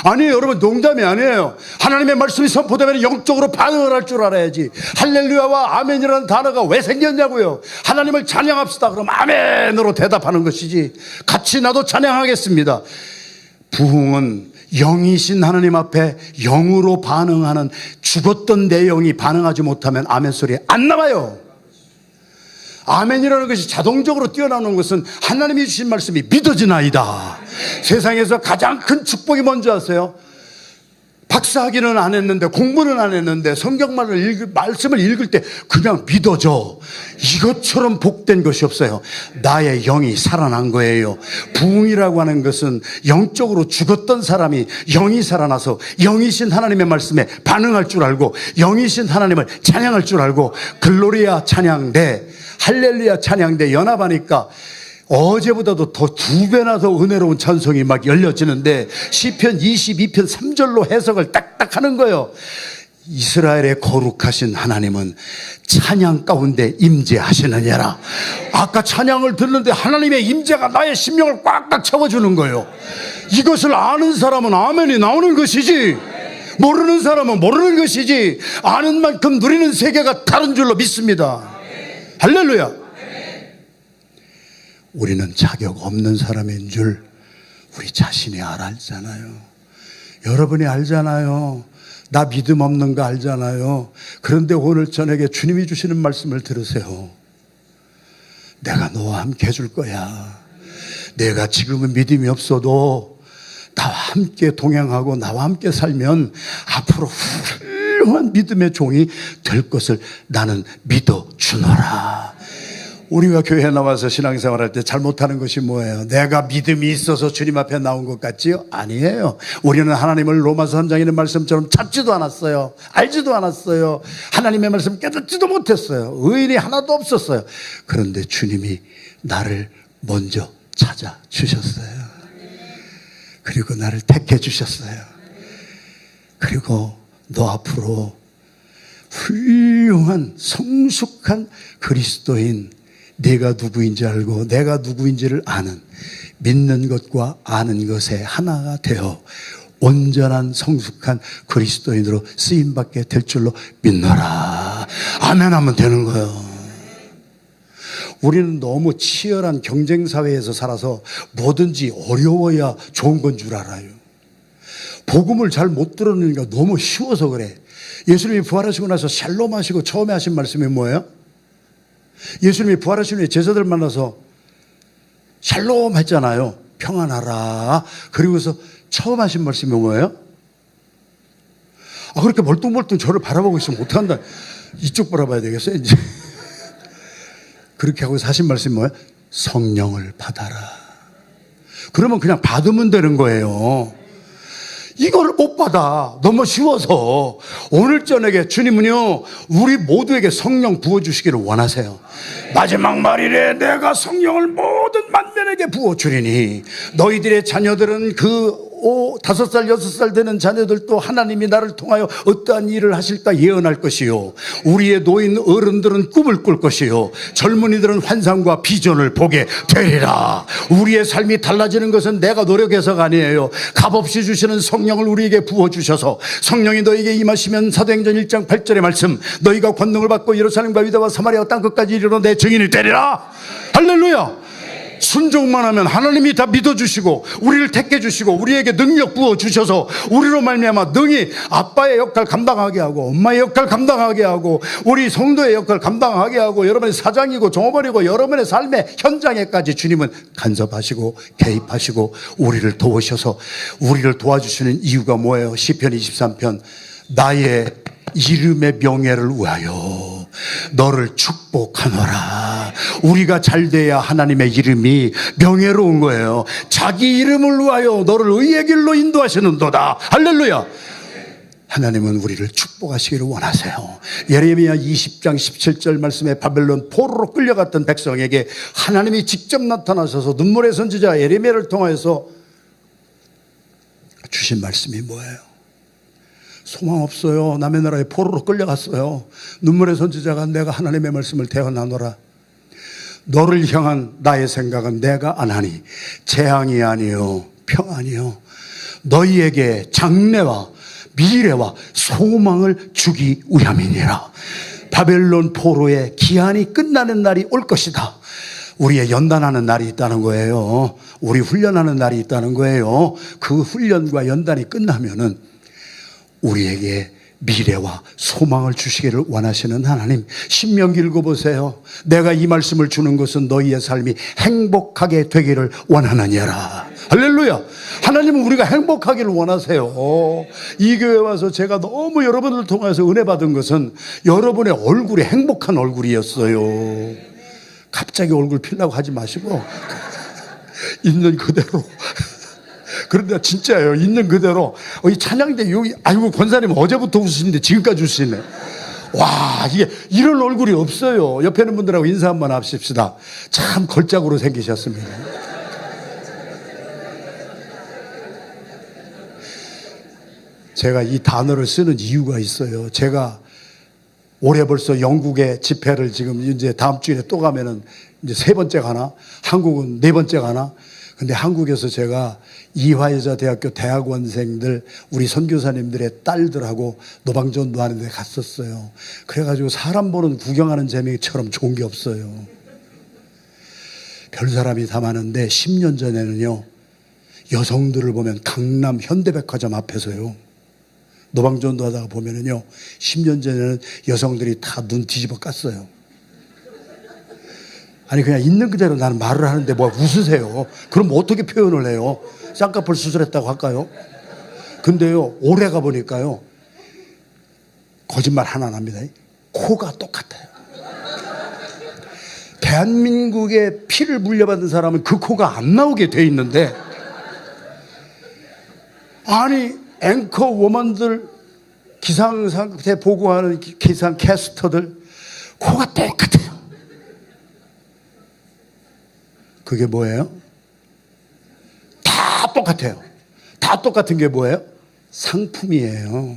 B: 아니에요 여러분, 농담이 아니에요. 하나님의 말씀이 선포되면 영적으로 반응을 할 줄 알아야지. 할렐루야와 아멘이라는 단어가 왜 생겼냐고요. 하나님을 찬양합시다 그럼 아멘으로 대답하는 것이지. 같이 나도 찬양하겠습니다. 부흥은 영이신 하나님 앞에 영으로 반응하는, 죽었던 내 영이 반응하지 못하면 아멘 소리 안 나와요. 아멘이라는 것이 자동적으로 뛰어나오는 것은 하나님이 주신 말씀이 믿어지나이다. 세상에서 가장 큰 축복이 뭔지 아세요?
C: 박사학위는 안 했는데, 공부는 안 했는데 말씀을 읽을 때 그냥 믿어져. 이것처럼 복된 것이 없어요. 나의 영이 살아난 거예요. 부흥이라고 하는 것은 영적으로 죽었던 사람이 영이 살아나서 영이신 하나님의 말씀에 반응할 줄 알고, 영이신 하나님을 찬양할 줄 알고, 글로리아 찬양대, 할렐루야 찬양대 연합하니까 어제보다도 더 2배나 더 은혜로운 찬송이 막 열려지는데, 시편 22편 3절로 해석을 딱딱 하는 거예요. 이스라엘의 거룩하신 하나님은 찬양 가운데 임재하시느니라. 아까 찬양을 듣는데 하나님의 임재가 나의 심령을 꽉꽉 채워주는 거예요. 이것을 아는 사람은 아멘이 나오는 것이지, 모르는 사람은 모르는 것이지, 아는 만큼 누리는 세계가 다른 줄로 믿습니다. 할렐루야. 우리는 자격 없는 사람인 줄 우리 자신이 알잖아요. 여러분이 알잖아요. 나 믿음 없는 거 알잖아요. 그런데 오늘 저녁에 주님이 주시는 말씀을 들으세요. 내가 너와 함께 해줄 거야. 내가 지금은 믿음이 없어도 나와 함께 동행하고 나와 함께 살면 앞으로 훌륭한 믿음의 종이 될 것을 나는 믿어주노라. 우리가 교회에 나와서 신앙생활할 때 잘못하는 것이 뭐예요? 내가 믿음이 있어서 주님 앞에 나온 것 같지요? 아니에요. 우리는 하나님을 로마서 3장에 있는 말씀처럼 찾지도 않았어요. 알지도 않았어요. 하나님의 말씀 깨닫지도 못했어요. 의인이 하나도 없었어요. 그런데 주님이 나를 먼저 찾아주셨어요. 그리고 나를 택해 주셨어요. 그리고 너 앞으로 훌륭한 성숙한 그리스도인, 내가 누구인지 알고 내가 누구인지를 아는, 믿는 것과 아는 것에 하나가 되어 온전한 성숙한 그리스도인으로 쓰임받게 될 줄로 믿노라. 아멘 하면 되는 거예요. 우리는 너무 치열한 경쟁사회에서 살아서 뭐든지 어려워야 좋은 건 줄 알아요. 복음을 잘 못 들었으니까 너무 쉬워서 그래. 예수님이 부활하시고 나서 샬롬 하시고 처음에 하신 말씀이 뭐예요? 예수님이 부활하신 후에 제자들 만나서 샬롬 했잖아요. 평안하라. 그리고서 처음 하신 말씀이 뭐예요? 그렇게 멀뚱멀뚱 저를 바라보고 있으면 어떡한다. 이쪽 바라봐야 되겠어요, 이제. 그렇게 하고 하신 말씀이 뭐예요? 성령을 받아라. 그러면 그냥 받으면 되는 거예요. 이걸 못 받아. 너무 쉬워서. 오늘 저녁에 주님은요, 우리 모두에게 성령 부어주시기를 원하세요. 마지막 말이래. 내가 성령을 모든 만면에게 부어주리니 너희들의 자녀들은 5살 6살 되는 자녀들도 하나님이 나를 통하여 어떠한 일을 하실까 예언할 것이요, 우리의 노인 어른들은 꿈을 꿀 것이요, 젊은이들은 환상과 비전을 보게 되리라. 우리의 삶이 달라지는 것은 내가 노력해서가 아니에요. 값없이 주시는 성령을 우리에게 부어주셔서, 성령이 너에게 임하시면 사도행전 1장 8절의 말씀, 너희가 권능을 받고 예루살렘과 유다와 사마리아 땅끝까지 이르러 내 증인이 되리라. 할렐루야. 순종만 하면 하나님이 다 믿어주시고 우리를 택해주시고 우리에게 능력 부어주셔서 우리로 말미암아 능히 아빠의 역할 감당하게 하고 엄마의 역할 감당하게 하고 우리 성도의 역할 감당하게 하고 여러분의 사장이고 종업원이고 여러분의 삶의 현장에까지 주님은 간섭하시고 개입하시고 우리를 도우셔서, 우리를 도와주시는 이유가 뭐예요? 시편 23편, 나의 이름의 명예를 위하여 너를 축복하노라. 우리가 잘 돼야 하나님의 이름이 명예로운 거예요. 자기 이름을 위하여 너를 의의 길로 인도하시는도다. 할렐루야. 하나님은 우리를 축복하시기를 원하세요. 예레미야 20장 17절 말씀에 바벨론 포로로 끌려갔던 백성에게 하나님이 직접 나타나셔서 눈물의 선지자 예레미야를 통해서 주신 말씀이 뭐예요? 소망 없어요. 남의 나라에 포로로 끌려갔어요. 눈물의 선지자가 내가 하나님의 말씀을 대언하노라. 너를 향한 나의 생각은 내가 안 하니 재앙이 아니요 평안이요 너희에게 장래와 미래와 소망을 주기 위함이니라. 바벨론 포로의 기한이 끝나는 날이 올 것이다. 우리의 연단하는 날이 있다는 거예요. 우리 훈련하는 날이 있다는 거예요. 그 훈련과 연단이 끝나면은 우리에게 미래와 소망을 주시기를 원하시는 하나님. 신명기 읽어보세요. 내가 이 말씀을 주는 것은 너희의 삶이 행복하게 되기를 원하느니라. 할렐루야. 하나님은 우리가 행복하기를 원하세요. 이 교회 와서 제가 너무 여러분을 통해서 은혜 받은 것은 여러분의 얼굴이 행복한 얼굴이었어요. 갑자기 얼굴 피려고 하지 마시고 있는 그대로. 그런데 진짜예요. 있는 그대로. 이 찬양대 여기, 아이고 권사님 어제부터 웃으시는데 지금까지 웃으시네. 와, 이게 이런 얼굴이 없어요. 옆에 있는 분들하고 인사 한번 합시다. 참 걸작으로 생기셨습니다. 제가 이 단어를 쓰는 이유가 있어요. 제가 올해 벌써 영국에 집회를 지금 이제 다음 주에 또 가면은 이제 3번째 가나? 한국은 4번째 가나? 근데 한국에서 제가 이화여자대학교 대학원생들, 우리 선교사님들의 딸들하고 노방전도 하는데 갔었어요. 그래가지고 사람 보는 구경하는 재미처럼 좋은 게 없어요. 별 사람이 다 많은데 10년 전에는요, 여성들을 보면 강남 현대백화점 앞에서요, 노방전도 하다가 보면은요, 10년 전에는 여성들이 다 눈 뒤집어 깠어요. 아니, 그냥 있는 그대로 나는 말을 하는데 뭐 웃으세요. 그럼 어떻게 표현을 해요? 쌍꺼풀 수술했다고 할까요? 근데요, 올해 가보니까요, 거짓말 하나 안 합니다. 코가 똑같아요. 대한민국에 피를 물려받은 사람은 그 코가 안 나오게 돼 있는데, 아니, 앵커 워먼들, 기상상태 보고하는 기상 캐스터들, 코가 똑같아요. 그게 뭐예요? 다 똑같아요. 다 똑같은 게 뭐예요? 상품이에요.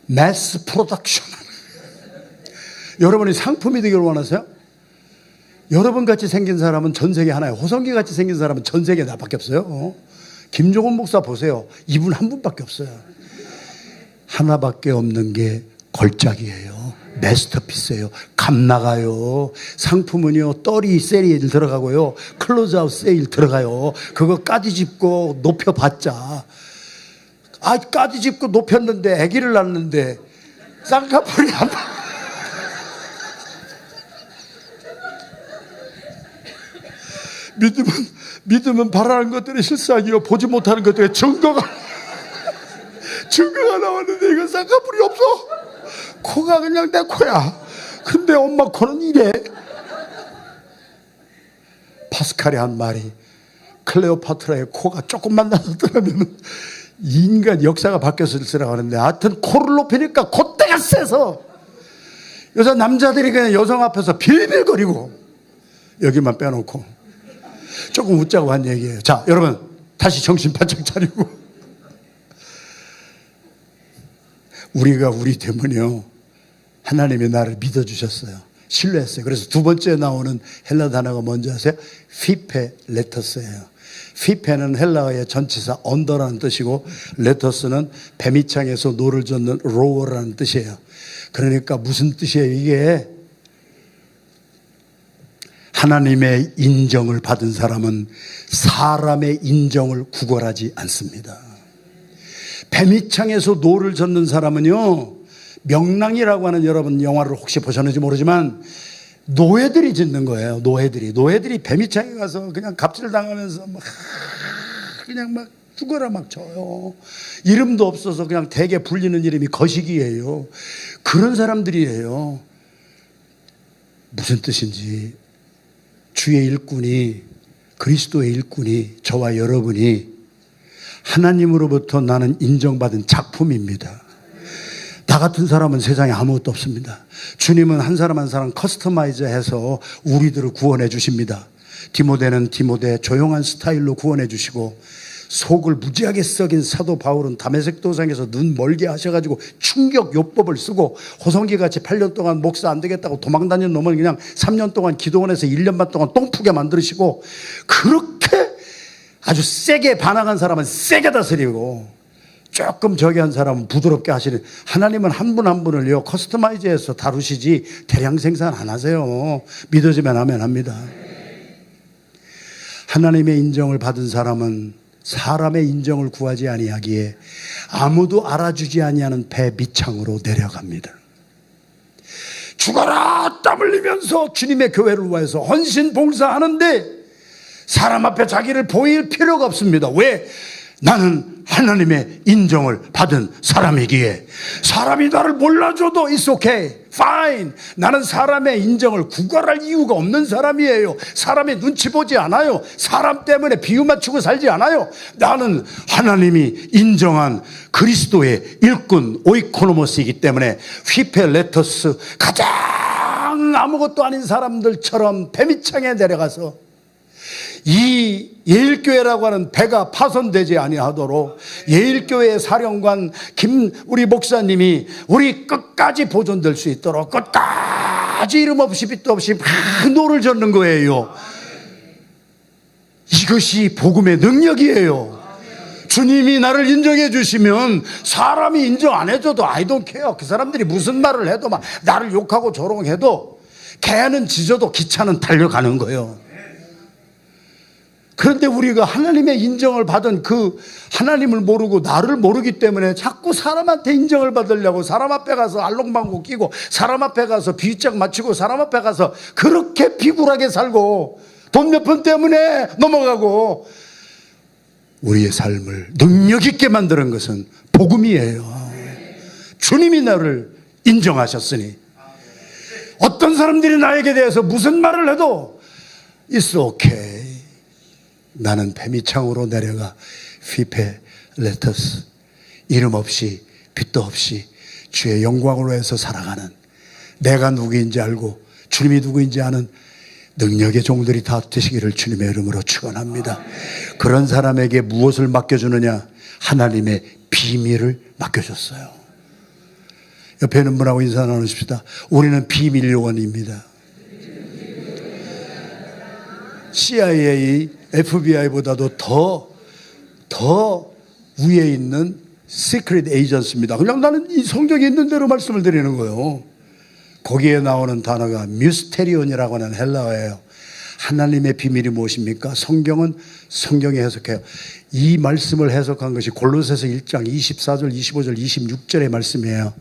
C: 매스 프로덕션. 여러분이 상품이 되기를 원하세요? 여러분 같이 생긴 사람은 전 세계 하나예요. 호성기 같이 생긴 사람은 전 세계에 나밖에 없어요. 김종원 목사 보세요. 이분 한 분밖에 없어요. 하나밖에 없는 게 걸작이에요. 마스터피스예요. 값 나가요. 상품은요, 떨이 세일 들어가고요, 클로즈아웃 세일 들어가요. 그거 까지 짚고 높여봤자, 까지 짚고 높였는데 아기를 낳았는데 쌍꺼풀이 안 나. 믿음은 바라는 것들의 실상이요, 보지 못하는 것들의 증거가 나왔는데 이건 쌍꺼풀이 없어. 코가 그냥 내 코야. 근데 엄마 코는 이래. 파스칼이 한 말이, 클레오파트라의 코가 조금만 나섰더라면 인간 역사가 바뀌었을지라고 하는데, 하여튼 코를 높이니까 콧대가 세서 요새 남자들이 그냥 여성 앞에서 빌빌거리고, 여기만 빼놓고. 조금 웃자고 한 얘기예요. 자, 여러분 다시 정신 바짝 차리고, 우리가 우리 때문에요, 하나님이 나를 믿어주셨어요. 신뢰했어요. 그래서 두 번째 나오는 헬라 단어가 뭔지 아세요? 피페 레터스예요. 피페는 헬라어의 전치사 언더라는 뜻이고, 레터스는 배미창에서 노를 젓는 로어라는 뜻이에요. 그러니까 무슨 뜻이에요? 이게 하나님의 인정을 받은 사람은 사람의 인정을 구걸하지 않습니다. 배미창에서 노를 젓는 사람은요, 명랑이라고 하는, 여러분 영화를 혹시 보셨는지 모르지만 노예들이 짓는 거예요. 노예들이 배미창에 가서 그냥 갑질당하면서 막 그냥 막 죽어라 막 쳐요. 이름도 없어서 그냥 대개 불리는 이름이 거시기예요. 그런 사람들이에요. 무슨 뜻인지, 주의 일꾼이, 그리스도의 일꾼이, 저와 여러분이 하나님으로부터 나는 인정받은 작품입니다. 나 같은 사람은 세상에 아무것도 없습니다. 주님은 한 사람 한 사람 커스터마이즈해서 우리들을 구원해 주십니다. 디모데는 디모데 조용한 스타일로 구원해 주시고, 속을 무지하게 썩인 사도 바울은 다메섹 도상에서 눈 멀게 하셔가지고 충격 요법을 쓰고, 호성기같이 8년 동안 목사 안 되겠다고 도망다니는 놈은 그냥 3년 동안 기도원에서 1년 반 동안 똥푸게 만드시고, 그렇게 아주 세게 반항한 사람은 세게 다스리고, 조금 저기 한 사람은 부드럽게 하시는, 하나님은 한 분 한 분을요 커스터마이즈해서 다루시지 대량 생산 안 하세요. 믿어지면 아멘 합니다. 하나님의 인정을 받은 사람은 사람의 인정을 구하지 아니하기에 아무도 알아주지 아니하는 배 밑창으로 내려갑니다. 죽어라 땀 흘리면서 주님의 교회를 위해서 헌신 봉사하는데 사람 앞에 자기를 보일 필요가 없습니다. 왜? 나는 하나님의 인정을 받은 사람이기에. 사람이 나를 몰라줘도 it's okay, fine. 나는 사람의 인정을 구걸할 이유가 없는 사람이에요. 사람의 눈치 보지 않아요. 사람 때문에 비유 맞추고 살지 않아요. 나는 하나님이 인정한 그리스도의 일꾼 오이코노모스이기 때문에 휘페레터스, 가장 아무것도 아닌 사람들처럼 배밑창에 내려가서 이 예일교회라고 하는 배가 파손되지 아니하도록 예일교회의 사령관 우리 목사님이 우리 끝까지 보존될 수 있도록 끝까지 이름 없이 빛도 없이 막 노를 젓는 거예요. 이것이 복음의 능력이에요. 주님이 나를 인정해 주시면 사람이 인정 안 해줘도 I don't care. 그 사람들이 무슨 말을 해도 막 나를 욕하고 조롱해도 개는 짖어도 기차는 달려가는 거예요. 그런데 우리가 하나님의 인정을 받은 그 하나님을 모르고 나를 모르기 때문에 자꾸 사람한테 인정을 받으려고 사람 앞에 가서 알롱방구 끼고 사람 앞에 가서 비유짝 맞추고 사람 앞에 가서 그렇게 비굴하게 살고 돈 몇 푼 때문에 넘어가고 우리의 삶을 능력 있게 만드는 것은 복음이에요. 주님이 나를 인정하셨으니 어떤 사람들이 나에게 대해서 무슨 말을 해도 It's okay. 나는 배밑창으로 내려가 휘페레터스, 이름 없이 빛도 없이 주의 영광으로 해서 살아가는, 내가 누구인지 알고 주님이 누구인지 아는 능력의 종들이 다 되시기를 주님의 이름으로 축원합니다. 그런 사람에게 무엇을 맡겨주느냐? 하나님의 비밀을 맡겨줬어요. 옆에 있는 분하고 인사 나누십시다. 우리는 비밀 요원입니다. CIA, FBI보다도 더 위에 있는 시크릿 에이전스입니다. 그냥 나는 이 성경에 있는 대로 말씀을 드리는 거예요. 거기에 나오는 단어가 미스테리온이라고 하는 헬라어예요. 하나님의 비밀이 무엇입니까? 성경은 성경에 해석해요. 이 말씀을 해석한 것이 골로새서 1장 24절, 25절, 26절의 말씀이에요.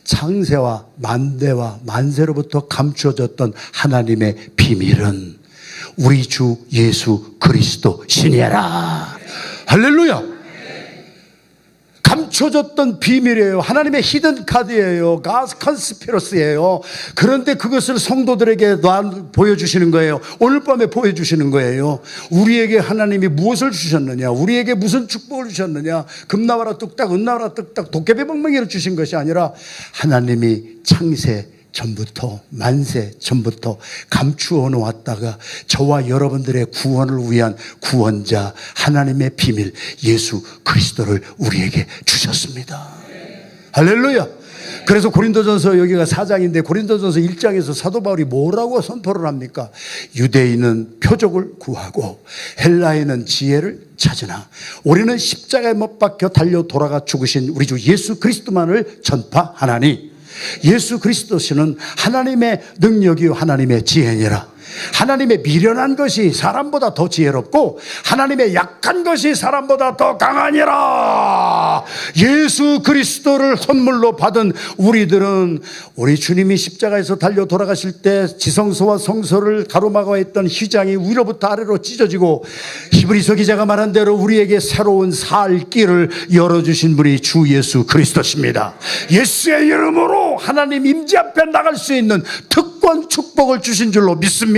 C: 창세와 만대와 만세로부터 감추어졌던 하나님의 비밀은 우리 주 예수 그리스도 신이라. 할렐루야. 감춰졌던 비밀이에요. 하나님의 히든 카드예요. God's conspiracy예요. 그런데 그것을 성도들에게 보여주시는 거예요. 오늘 밤에 보여주시는 거예요. 우리에게 하나님이 무엇을 주셨느냐, 우리에게 무슨 축복을 주셨느냐, 금나와라 뚝딱 은나와라 뚝딱 도깨비 멍멍이를 주신 것이 아니라 하나님이 창세 전부터, 만세 전부터 감추어 놓았다가 저와 여러분들의 구원을 위한 구원자 하나님의 비밀 예수 그리스도를 우리에게 주셨습니다. 할렐루야. 그래서 고린도전서, 여기가 4장인데 고린도전서 1장에서 사도 바울이 뭐라고 선포를 합니까? 유대인은 표적을 구하고 헬라인은 지혜를 찾으나 우리는 십자가에 못 박혀 달려 돌아가 죽으신 우리 주 예수 그리스도만을 전파하나니 예수 그리스도시는 하나님의 능력이요 하나님의 지혜니라. 하나님의 미련한 것이 사람보다 더 지혜롭고 하나님의 약한 것이 사람보다 더 강하니라. 예수 그리스도를 선물로 받은 우리들은 우리 주님이 십자가에서 달려 돌아가실 때 지성소와 성소를 가로막아 있던 휘장이 위로부터 아래로 찢어지고 히브리서 기자가 말한 대로 우리에게 새로운 살 길을 열어주신 분이 주 예수 그리스도십니다. 예수의 이름으로 하나님 임재 앞에 나갈 수 있는 특권 축복을 주신 줄로 믿습니다.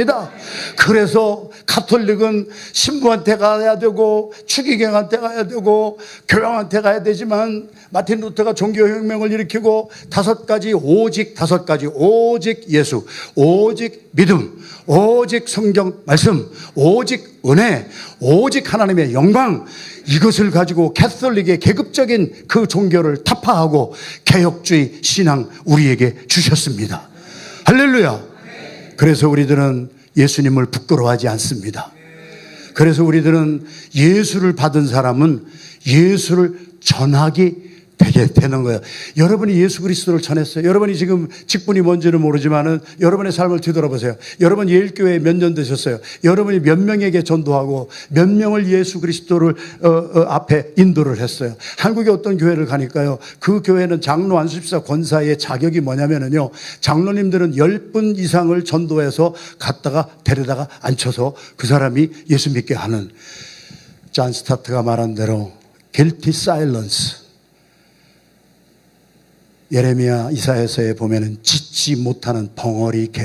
C: 그래서 가톨릭은 신부한테 가야 되고 추기경한테 가야 되고 교황한테 가야 되지만 마틴 루터가 종교혁명을 일으키고 오직 5가지 오직 예수, 오직 믿음, 오직 성경 말씀, 오직 은혜, 오직 하나님의 영광, 이것을 가지고 가톨릭의 계급적인 그 종교를 타파하고 개혁주의 신앙 우리에게 주셨습니다. 할렐루야. 그래서 우리들은 예수님을 부끄러워하지 않습니다. 그래서 우리들은 예수를 받은 사람은 예수를 전하기 되게 되는 거예요. 여러분이 예수 그리스도를 전했어요. 여러분이 지금 직분이 뭔지는 모르지만은 여러분의 삶을 뒤돌아보세요. 여러분 예일교회에 몇 년 되셨어요? 여러분이 몇 명에게 전도하고 몇 명을 예수 그리스도를 앞에 인도를 했어요. 한국의 어떤 교회를 가니까요, 그 교회는 장로 안수집사 권사의 자격이 뭐냐면은요, 장로님들은 10분 이상을 전도해서 갔다가 데려다가 앉혀서 그 사람이 예수 믿게 하는, 존 스타트가 말한 대로 guilty silence. 예레미야 이사야서에 보면은 짖지 못하는 벙어리 개.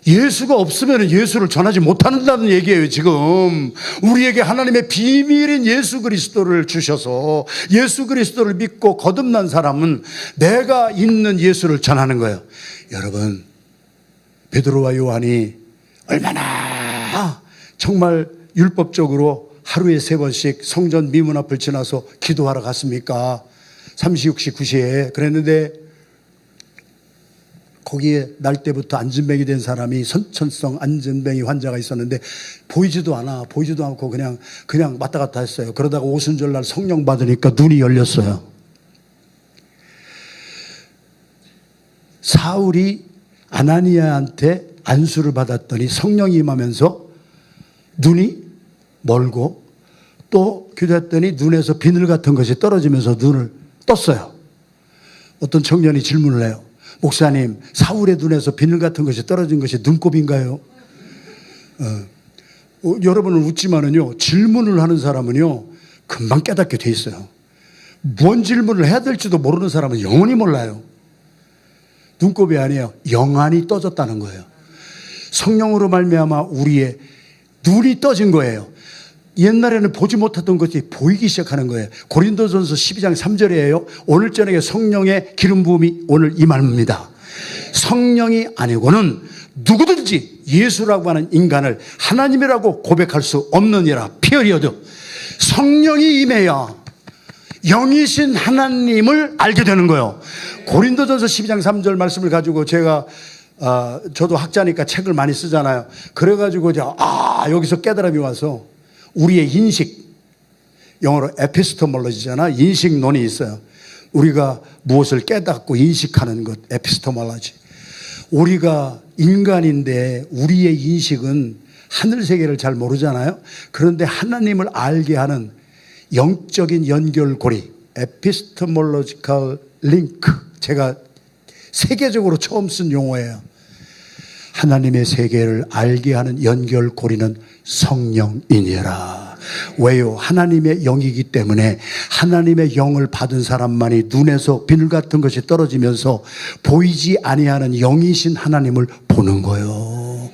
C: 예수가 없으면 예수를 전하지 못한다는 얘기예요. 지금 우리에게 하나님의 비밀인 예수 그리스도를 주셔서 예수 그리스도를 믿고 거듭난 사람은 내가 있는 예수를 전하는 거예요. 여러분, 베드로와 요한이 얼마나 정말 율법적으로 하루에 3번씩 성전 미문 앞을 지나서 기도하러 갔습니까? 삼시육시 구시에. 그랬는데 거기에 날 때부터 안진뱅이 된 사람이, 선천성 안진뱅이 환자가 있었는데 보이지도 않고 그냥 왔다 갔다 했어요. 그러다가 오순절날 성령 받으니까 눈이 열렸어요. 사울이 아나니아한테 안수를 받았더니 성령이 임하면서 눈이 멀고, 또 기도했더니 눈에서 비늘 같은 것이 떨어지면서 눈을 떴어요. 어떤 청년이 질문을 해요. 목사님, 사울의 눈에서 비늘 같은 것이 떨어진 것이 눈곱인가요? 여러분은 웃지만은요, 질문을 하는 사람은요 금방 깨닫게 돼 있어요. 뭔 질문을 해야 될지도 모르는 사람은 영원히 몰라요. 눈곱이 아니에요. 영안이 떠졌다는 거예요. 성령으로 말미암아 우리의 눈이 떠진 거예요. 옛날에는 보지 못했던 것이 보이기 시작하는 거예요. 고린도전서 12장 3절이에요. 오늘 저녁에 성령의 기름 부음이 오늘 임합니다. 성령이 아니고는 누구든지 예수라고 하는 인간을 하나님이라고 고백할 수 없느니라. 피어리어드. 성령이 임해야 영이신 하나님을 알게 되는 거예요. 고린도전서 12장 3절 말씀을 가지고 제가 저도 학자니까 책을 많이 쓰잖아요. 그래가지고 여기서 깨달음이 와서 우리의 인식, 영어로 에피스토몰로지잖아. 인식론이 있어요. 우리가 무엇을 깨닫고 인식하는 것, 에피스토몰로지. 우리가 인간인데 우리의 인식은 하늘 세계를 잘 모르잖아요. 그런데 하나님을 알게 하는 영적인 연결고리, 에피스토몰로지컬 링크. 제가 세계적으로 처음 쓴 용어예요. 하나님의 세계를 알게 하는 연결고리는 성령이니라. 왜요? 하나님의 영이기 때문에 하나님의 영을 받은 사람만이 눈에서 비늘 같은 것이 떨어지면서 보이지 아니하는 영이신 하나님을 보는 거예요.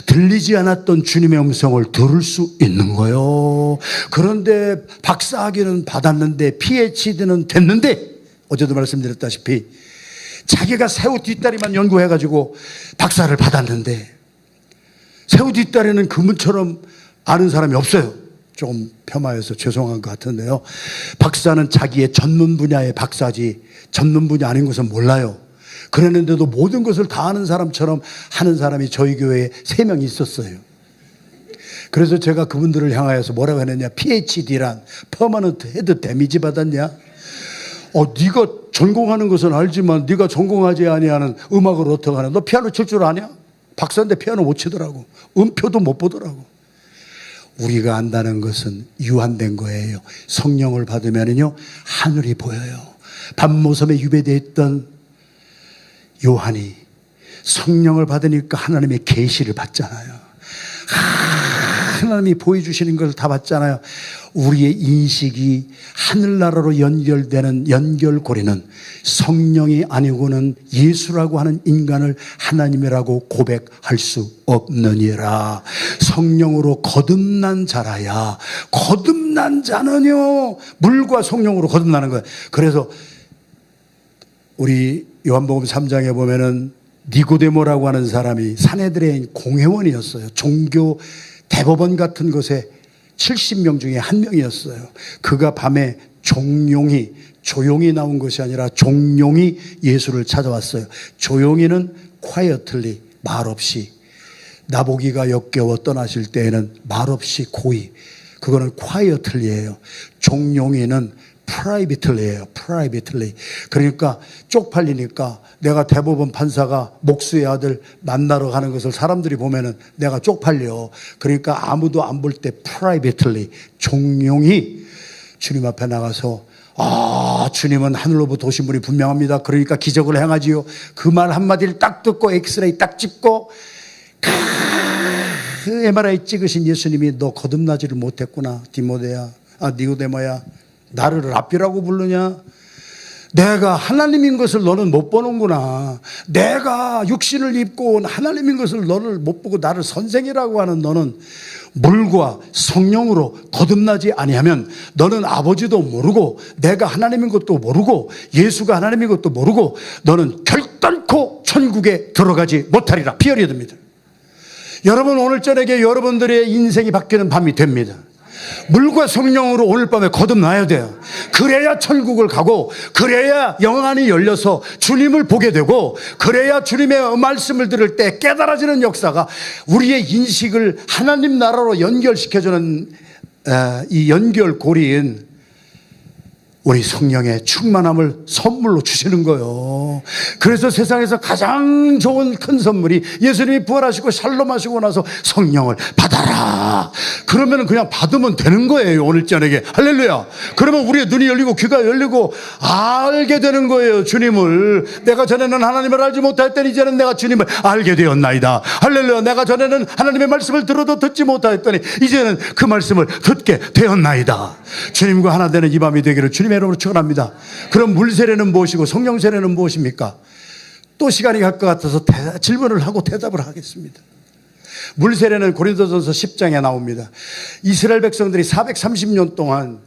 C: 들리지 않았던 주님의 음성을 들을 수 있는 거예요. 그런데 박사학위는 받았는데 PhD는 됐는데, 어제도 말씀드렸다시피 자기가 새우 뒷다리만 연구해가지고 박사를 받았는데 새우 뒷다리는 그분처럼 아는 사람이 없어요. 조금 폄하해서 죄송한 것 같은데요. 박사는 자기의 전문 분야의 박사지 전문 분야 아닌 것은 몰라요. 그랬는데도 모든 것을 다 아는 사람처럼 하는 사람이 저희 교회에 3명 있었어요. 그래서 제가 그분들을 향하여서 뭐라고 했느냐. PhD란 퍼머넌트 헤드 데미지 받았냐? 네가 전공하는 것은 알지만 네가 전공하지 아니하는 음악을 어떻게 하냐? 너 피아노 칠 줄 아냐? 박사인데 피아노 못 치더라고. 음표도 못 보더라고. 우리가 안다는 것은 유한된 거예요. 성령을 받으면요 하늘이 보여요. 밤모섬에 유배되어 있던 요한이 성령을 받으니까 하나님의 계시를 받잖아요. 하나님이 보여주시는 걸 다 봤잖아요. 우리의 인식이 하늘나라로 연결되는 연결고리는 성령이 아니고는 예수라고 하는 인간을 하나님이라고 고백할 수 없느니라. 성령으로 거듭난 자라야. 거듭난 자는요 물과 성령으로 거듭나는 거예요. 그래서 우리 요한복음 3장에 보면은 니고데모라고 하는 사람이 사내들의 공회원이었어요. 종교 대법원 같은 곳에 70명 중에 한 명이었어요. 그가 밤에 조용히 나온 것이 아니라 종용이 예수를 찾아왔어요. 조용히는 quietly, 말없이. 나보기가 역겨워 떠나실 때에는 말없이 고이. 그거는 quietly예요. 종용이는 privately예요. privately. 그러니까 쪽팔리니까 내가 대법원 판사가 목수의 아들 만나러 가는 것을 사람들이 보면은 내가 쪽팔려. 그러니까 아무도 안 볼 때 privately 종용이 주님 앞에 나가서 주님은 하늘로부터 오신 분이 분명합니다. 그러니까 기적을 행하지요. 그 말 한마디를 딱 듣고 엑스레이 딱 찍고 그 MRI 찍으신 예수님이 너 거듭나지를 못했구나. 니고데모야. 나를 랍비라고 부르냐? 내가 하나님인 것을 너는 못 보는구나. 내가 육신을 입고 온 하나님인 것을 너를 못 보고 나를 선생이라고 하는 너는 물과 성령으로 거듭나지 아니하면 너는 아버지도 모르고 내가 하나님인 것도 모르고 예수가 하나님인 것도 모르고 너는 결단코 천국에 들어가지 못하리라. 피어리어드입니다. 여러분, 오늘 저녁에 여러분들의 인생이 바뀌는 밤이 됩니다. 물과 성령으로 오늘 밤에 거듭나야 돼요. 그래야 천국을 가고, 그래야 영안이 열려서 주님을 보게 되고, 그래야 주님의 말씀을 들을 때 깨달아지는 역사가 우리의 인식을 하나님 나라로 연결시켜주는 이 연결고리인 우리 성령의 충만함을 선물로 주시는 거예요. 그래서 세상에서 가장 좋은 큰 선물이 예수님이 부활하시고 샬롬하시고 나서 성령을 받아라. 그러면 그냥 받으면 되는 거예요. 오늘 저녁에. 할렐루야. 그러면 우리의 눈이 열리고 귀가 열리고 알게 되는 거예요. 주님을. 내가 전에는 하나님을 알지 못하였더니 이제는 내가 주님을 알게 되었나이다. 할렐루야. 내가 전에는 하나님의 말씀을 들어도 듣지 못하였더니 이제는 그 말씀을 듣게 되었나이다. 주님과 하나 되는 이 밤이 되기를 주님의 이름으로 축원합니다. 그럼 물 세례는 무엇이고 성령 세례는 무엇입니까? 또 시간이 갈 것 같아서 질문을 하고 대답을 하겠습니다. 물 세례는 고린도전서 10장에 나옵니다. 이스라엘 백성들이 430년 동안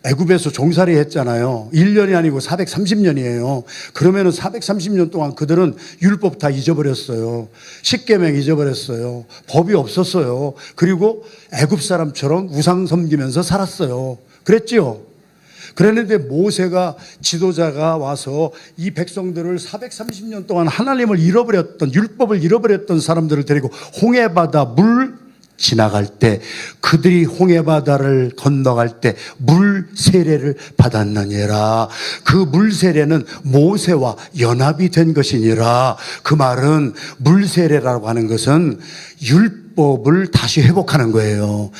C: 애굽에서 종살이 했잖아요. 1년이 아니고 430년이에요. 그러면은 430년 동안 그들은 율법 다 잊어버렸어요. 십계명 잊어버렸어요. 법이 없었어요. 그리고 애굽 사람처럼 우상 섬기면서 살았어요. 그랬지요? 그랬는데 모세가 지도자가 와서 이 백성들을 430년 동안 하나님을 잃어버렸던, 율법을 잃어버렸던 사람들을 데리고 홍해바다 물 지나갈 때, 그들이 홍해바다를 건너갈 때 물 세례를 받았느니라. 그 물 세례는 모세와 연합이 된 것이니라. 그 말은 물 세례라고 하는 것은 율법을 다시 회복하는 거예요.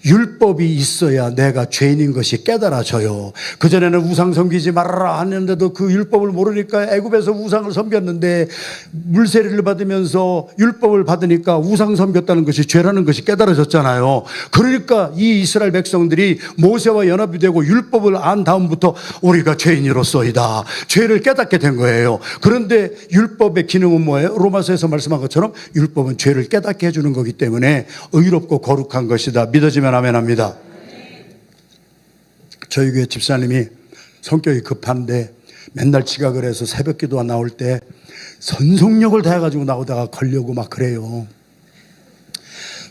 C: 율법이 있어야 내가 죄인인 것이 깨달아져요. 그전에는 우상 섬기지 말아라 하는데도 그 율법을 모르니까 애굽에서 우상을 섬겼는데 물세례를 받으면서 율법을 받으니까 우상 섬겼다는 것이 죄라는 것이 깨달아졌잖아요. 그러니까 이 이스라엘 백성들이 모세와 연합이 되고 율법을 안 다음부터 우리가 죄인으로서이다. 죄를 깨닫게 된 거예요. 그런데 율법의 기능은 뭐예요? 로마서에서 말씀한 것처럼 율법은 죄를 깨닫게 해주는 거기 때문에 의롭고 거룩한 것이다. 믿어지면 아멘 합니다. 저희 교회 집사님이 성격이 급한데 맨날 지각을 해서 새벽 기도가 나올 때 선속력을 다해가지고 나오다가 걸려고 막 그래요.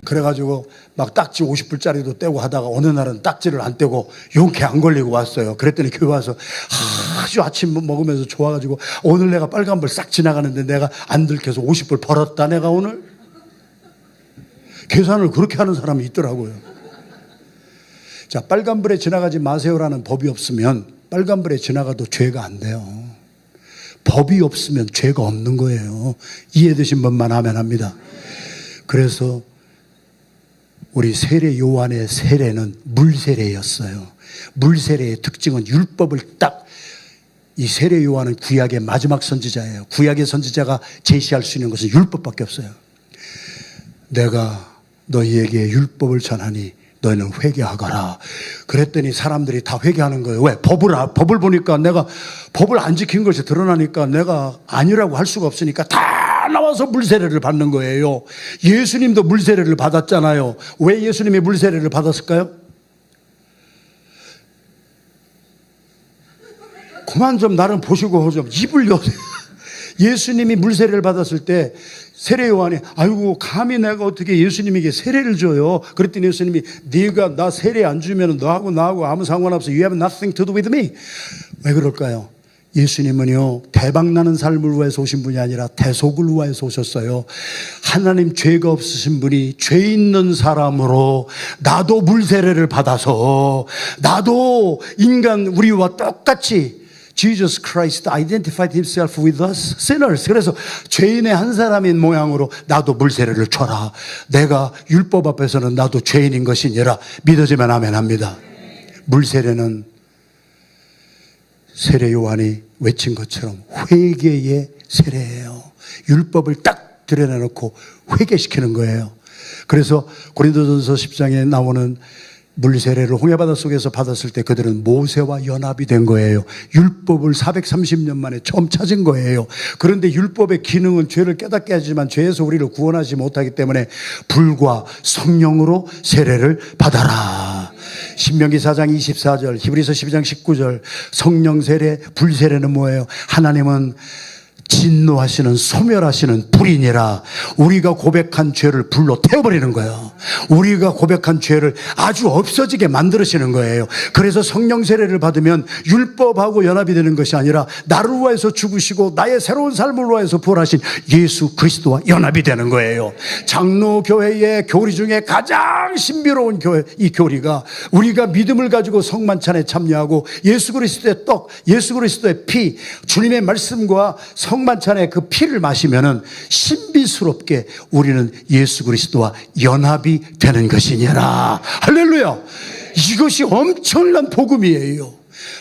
C: 그래가지고 막 딱지 50불짜리도 떼고 하다가 어느 날은 딱지를 안 떼고 용케 안 걸리고 왔어요. 그랬더니 교회 와서 아주 아침 먹으면서 좋아가지고 오늘 내가 빨간불 싹 지나가는데 내가 안 들켜서 50불 벌었다 내가 오늘. 계산을 그렇게 하는 사람이 있더라고요. 자, 빨간불에 지나가지 마세요라는 법이 없으면 빨간불에 지나가도 죄가 안 돼요. 법이 없으면 죄가 없는 거예요. 이해되신 분만 하면 합니다. 그래서 우리 세례 요한의 세례는 물세례였어요. 물세례의 특징은 율법을 딱, 이 세례 요한은 구약의 마지막 선지자예요. 구약의 선지자가 제시할 수 있는 것은 율법밖에 없어요. 내가 너희에게 율법을 전하니 너희는 회개하거라. 그랬더니 사람들이 다 회개하는 거예요. 왜? 법을 보니까 내가 법을 안 지킨 것이 드러나니까 내가 아니라고 할 수가 없으니까 다 나와서 물세례를 받는 거예요. 예수님도 물세례를 받았잖아요. 왜 예수님이 물세례를 받았을까요? 그만 좀 나를 보시고 좀 입을 여세요. 예수님이 물세례를 받았을 때 세례 요한이 아이고 감히 내가 어떻게 예수님에게 세례를 줘요. 그랬더니 예수님이 네가 나 세례 안 주면 너하고 나하고 아무 상관없어. You have nothing to do with me. 왜 그럴까요? 예수님은요, 대박나는 삶을 위해서 오신 분이 아니라 대속을 위해서 오셨어요. 하나님 죄가 없으신 분이 죄 있는 사람으로 나도 물세례를 받아서 나도 인간 우리와 똑같이 Jesus Christ identified himself with us sinners. 그래서 죄인의 한 사람인 모양으로 나도 물세례를 줘라. 내가 율법 앞에서는 나도 죄인인 것이니라. 믿어지면 아멘 합니다. 물세례는 세례 요한이 외친 것처럼 회개의 세례예요. 율법을 딱 드러내놓고 회개시키는 거예요. 그래서 고린도전서 10장에 나오는 물세례를 홍해바다 속에서 받았을 때 그들은 모세와 연합이 된 거예요. 율법을 430년 만에 처음 찾은 거예요. 그런데 율법의 기능은 죄를 깨닫게 하지만 죄에서 우리를 구원하지 못하기 때문에 불과 성령으로 세례를 받아라. 신명기 4장 24절, 히브리서 12장 19절, 성령 세례, 불 세례는 뭐예요? 하나님은 진노하시는 소멸하시는 불이니라. 우리가 고백한 죄를 불로 태워버리는 거예요. 우리가 고백한 죄를 아주 없어지게 만들으시는 거예요. 그래서 성령 세례를 받으면 율법하고 연합이 되는 것이 아니라 나를 위해서 죽으시고 나의 새로운 삶을 위해서 부활하신 예수 그리스도와 연합이 되는 거예요. 장로교회의 교리 중에 가장 신비로운 교회, 이 교리가 우리가 믿음을 가지고 성만찬에 참여하고 예수 그리스도의 떡, 예수 그리스도의 피, 주님의 말씀과 성만찬의 그 피를 마시면은 신비스럽게 우리는 예수 그리스도와 연합이 되는 것이니라. 할렐루야. 이것이 엄청난 복음이에요.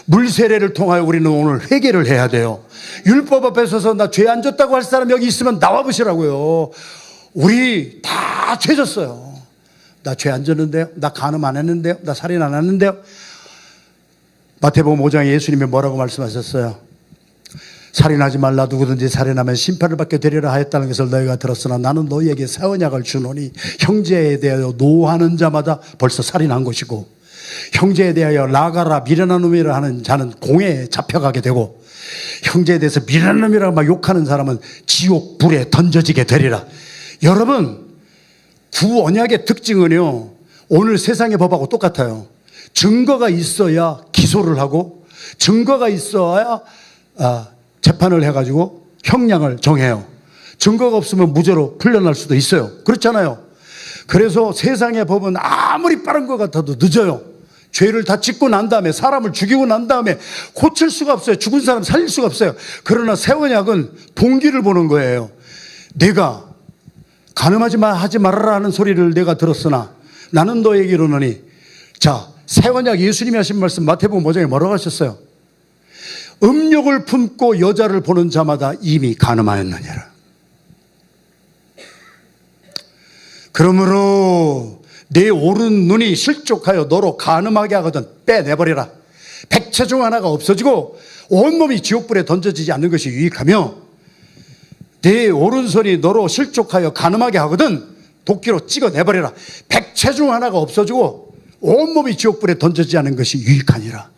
C: 물세례를 통하여 우리는 오늘 회개를 해야 돼요. 율법 앞에 서서 나 죄 안 졌다고 할 사람 여기 있으면 나와 보시라고요. 우리 다 죄 졌어요. 나 죄 안 졌는데요. 나 간음 안 했는데요. 나 살인 안 했는데요. 마태복음 5장에 예수님이 뭐라고 말씀하셨어요? 살인하지 말라. 누구든지 살인하면 심판을 받게 되리라 하였다는 것을 너희가 들었으나 나는 너희에게 새 언약을 주노니 형제에 대하여 노하는 자마다 벌써 살인한 것이고 형제에 대하여 나가라 미련한 놈이라 하는 자는 공회에 잡혀가게 되고 형제에 대해서 미련한 놈이라고 막 욕하는 사람은 지옥 불에 던져지게 되리라. 여러분, 구 언약의 특징은요, 오늘 세상의 법하고 똑같아요. 증거가 있어야 기소를 하고 증거가 있어야 재판을 해가지고 형량을 정해요. 증거가 없으면 무죄로 풀려날 수도 있어요. 그렇잖아요. 그래서 세상의 법은 아무리 빠른 것 같아도 늦어요. 죄를 다 짓고 난 다음에 사람을 죽이고 난 다음에 고칠 수가 없어요. 죽은 사람 살릴 수가 없어요. 그러나 새 언약은 동기를 보는 거예요. 내가 간음하지 하지 말아라 하는 소리를 내가 들었으나 나는 너에게 이르노니. 자, 새 언약 예수님이 하신 말씀 마태복음 5장에 뭐라고 하셨어요? 음욕을 품고 여자를 보는 자마다 이미 간음하였느니라. 그러므로 내 오른 눈이 실족하여 너로 간음하게 하거든 빼내버리라. 백체 중 하나가 없어지고 온몸이 지옥불에 던져지지 않는 것이 유익하며 내 오른손이 너로 실족하여 간음하게 하거든 도끼로 찍어내버리라. 백체 중 하나가 없어지고 온몸이 지옥불에 던져지지 않는 것이 유익하니라.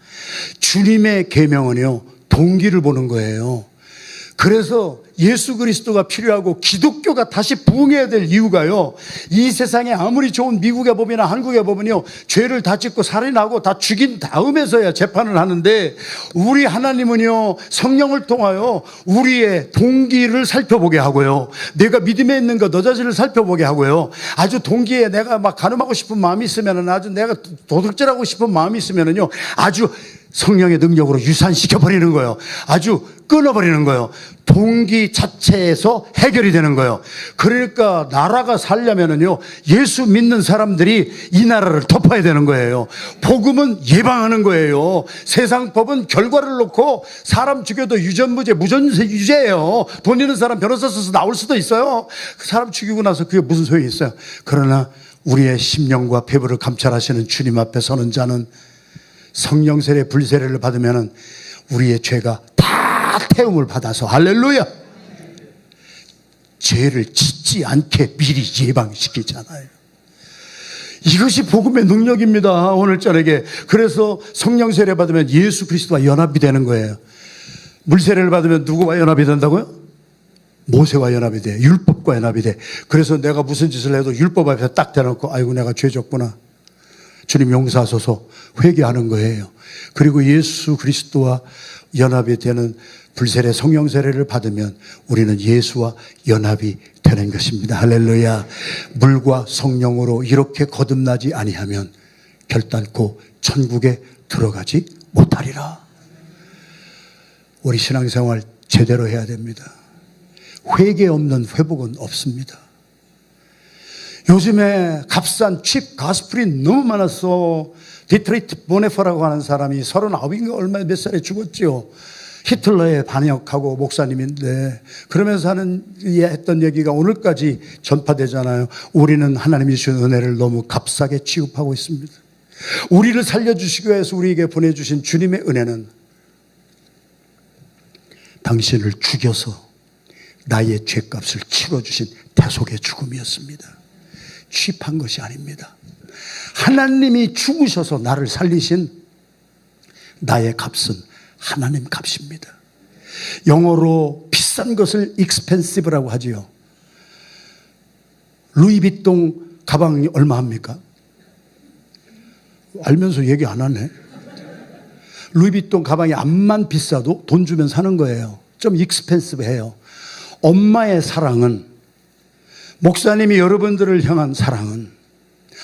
C: 주님의 계명은요, 동기를 보는 거예요. 그래서 예수 그리스도가 필요하고 기독교가 다시 부흥해야 될 이유가요, 이 세상에 아무리 좋은 미국의 법이나 한국의 법은요, 죄를 다 짓고 살인하고 다 죽인 다음에서야 재판을 하는데 우리 하나님은요, 성령을 통하여 우리의 동기를 살펴보게 하고요, 내가 믿음에 있는 거 너 자신을 살펴보게 하고요, 아주 동기에 내가 막 간음하고 싶은 마음이 있으면은, 아주 내가 도둑질하고 싶은 마음이 있으면은요, 아주 성령의 능력으로 유산시켜버리는 거예요. 아주 끊어버리는 거예요. 동기 자체에서 해결이 되는 거예요. 그러니까 나라가 살려면은요, 예수 믿는 사람들이 이 나라를 덮어야 되는 거예요. 복음은 예방하는 거예요. 세상 법은 결과를 놓고 사람 죽여도 유전무죄, 무전유죄예요. 돈 있는 사람 변호사 써서 나올 수도 있어요. 그 사람 죽이고 나서 그게 무슨 소용이 있어요. 그러나 우리의 심령과 배부를 감찰하시는 주님 앞에 서는 자는 성령 세례, 불세례를 받으면 우리의 죄가 다 태움을 받아서, 할렐루야, 죄를 짓지 않게 미리 예방시키잖아요. 이것이 복음의 능력입니다, 오늘 저녁에. 그래서 성령 세례 받으면 예수 그리스도와 연합이 되는 거예요. 물세례를 받으면 누구와 연합이 된다고요? 모세와 연합이 돼. 율법과 연합이 돼. 그래서 내가 무슨 짓을 해도 율법 앞에 딱 대놓고 아이고 내가 죄 졌구나, 주님 용서하소서 회개하는 거예요. 그리고 예수 그리스도와 연합이 되는 불세례 성령 세례를 받으면 우리는 예수와 연합이 되는 것입니다. 할렐루야. 물과 성령으로 이렇게 거듭나지 아니하면 결단코 천국에 들어가지 못하리라. 우리 신앙생활 제대로 해야 됩니다. 회개 없는 회복은 없습니다. 요즘에 값싼 칩 가스프린 너무 많았어. 디트리트 보네퍼라고 하는 사람이 39인가 얼마 몇 살에 죽었죠. 히틀러에 반역하고 목사님인데, 그러면서 했던 얘기가 오늘까지 전파되잖아요. 우리는 하나님이 주신 은혜를 너무 값싸게 취급하고 있습니다. 우리를 살려주시기 위해서 우리에게 보내주신 주님의 은혜는 당신을 죽여서 나의 죄값을 치러주신 대속의 죽음이었습니다. 취입한 것이 아닙니다. 하나님이 죽으셔서 나를 살리신 나의 값은 하나님 값입니다. 영어로 비싼 것을 expensive라고 하지요. 루이비통 가방이 얼마 합니까? 알면서 얘기 안 하네. 루이비통 가방이 암만 비싸도 돈 주면 사는 거예요. 좀 익스펜시브해요. 엄마의 사랑은, 목사님이 여러분들을 향한 사랑은,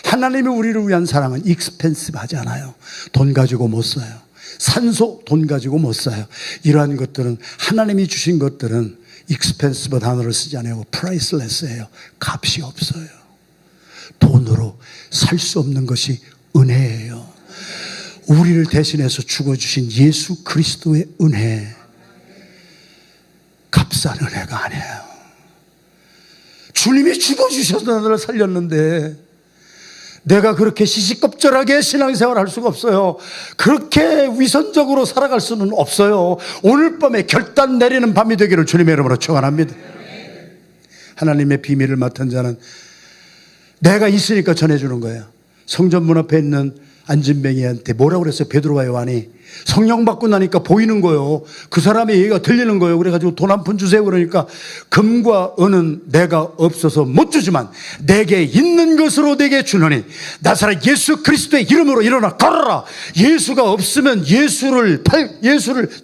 C: 하나님이 우리를 위한 사랑은 익스펜시브하지 않아요. 돈 가지고 못 사요. 산소 돈 가지고 못 사요. 이러한 것들은, 하나님이 주신 것들은 익스펜시브 단어를 쓰지 않아요. 프라이슬레스예요. 값이 없어요. 돈으로 살 수 없는 것이 은혜예요. 우리를 대신해서 죽어주신 예수 그리스도의 은혜, 값싼 은혜가 아니에요. 주님이 죽어주셔서 나를 살렸는데 내가 그렇게 시시껍절하게 신앙생활을 할 수가 없어요. 그렇게 위선적으로 살아갈 수는 없어요. 오늘 밤에 결단 내리는 밤이 되기를 주님의 이름으로 축원합니다. 하나님의 비밀을 맡은 자는 내가 있으니까 전해주는 거예요. 성전 문 앞에 있는 안진뱅이한테 뭐라고 그랬어요? 베드로와 요한이 성령 받고 나니까 보이는 거예요. 그 사람의 얘기가 들리는 거예요. 그래가지고 돈 한 푼 주세요. 그러니까 금과 은은 내가 없어서 못 주지만 내게 있는 것으로 내게 주노니 나사렛 예수 그리스도의 이름으로 일어나 걸어라. 예수가 없으면 예수를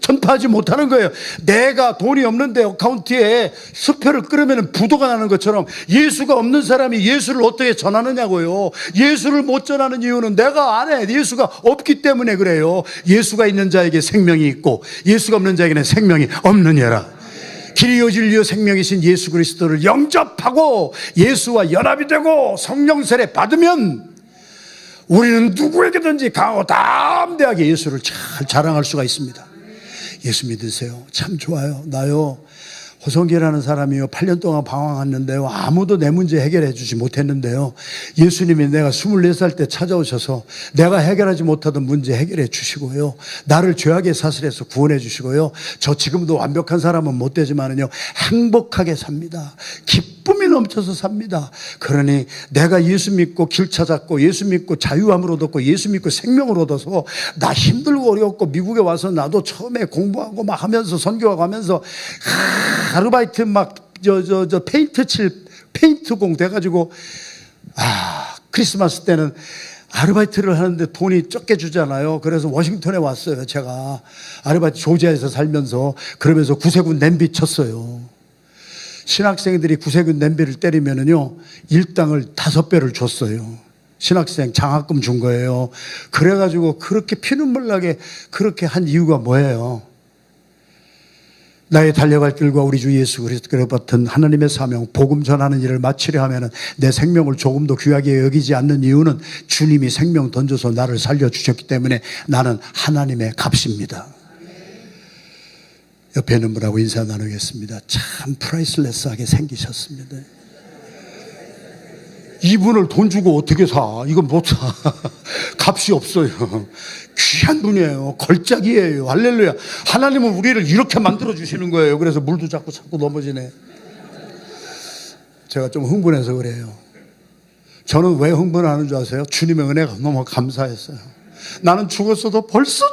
C: 전파하지 못하는 거예요. 내가 돈이 없는데 어카운트에 수표를 끓으면 부도가 나는 것처럼 예수가 없는 사람이 예수를 어떻게 전하느냐고요. 예수를 못 전하는 이유는 내가 안 해. 예수가 없기 때문에 그래요. 예수가 있는 자에게 생명이 있고 예수가 없는 자에게는 생명이 없느니라. 길이요 진리요 생명이신 예수 그리스도를 영접하고 예수와 연합이 되고 성령 세례 받으면 우리는 누구에게든지 강하고 담대하게 예수를 잘 자랑할 수가 있습니다. 예수 믿으세요. 참 좋아요. 나요, 호성기라는 사람이요, 8년 동안 방황했는데요, 아무도 내 문제 해결해 주지 못했는데요, 예수님이 내가 24살 때 찾아오셔서 내가 해결하지 못하던 문제 해결해 주시고요, 나를 죄악의 사슬에서 구원해 주시고요, 저 지금도 완벽한 사람은 못 되지만은요, 행복하게 삽니다. 기쁨이 넘쳐서 삽니다. 그러니 내가 예수 믿고 길 찾았고 예수 믿고 자유함을 얻었고 예수 믿고 생명을 얻어서 나 힘들고 어렵고 미국에 와서 나도 처음에 공부하고 막 하면서 선교하고 하면서 아르바이트 막 페인트공 돼가지고 크리스마스 때는 아르바이트를 하는데 돈이 적게 주잖아요. 그래서 워싱턴에 왔어요. 제가 아르바이트 조지아에서 살면서 그러면서 구세군 냄비 쳤어요. 신학생들이 구세군 냄비를 때리면은요, 일당을 5배를 줬어요. 신학생 장학금 준 거예요. 그래가지고 그렇게 피눈물 나게 그렇게 한 이유가 뭐예요? 나의 달려갈 길과 우리 주 예수 그리스도를 맡은 하나님의 사명, 복음 전하는 일을 마치려 하면 내 생명을 조금도 귀하게 여기지 않는 이유는 주님이 생명 던져서 나를 살려주셨기 때문에 나는 하나님의 값입니다. 옆에 있는 분하고 인사 나누겠습니다. 참 프라이슬레스하게 생기셨습니다. 이분을 돈 주고 어떻게 사? 이건 못 사. 값이 없어요. 귀한 분이에요. 걸작이에요. 할렐루야. 하나님은 우리를 이렇게 만들어 주시는 거예요. 그래서 물도 자꾸 넘어지네. 제가 좀 흥분해서 그래요. 저는 왜 흥분하는 줄 아세요? 주님의 은혜가 너무 감사했어요. 나는 죽었어도 벌써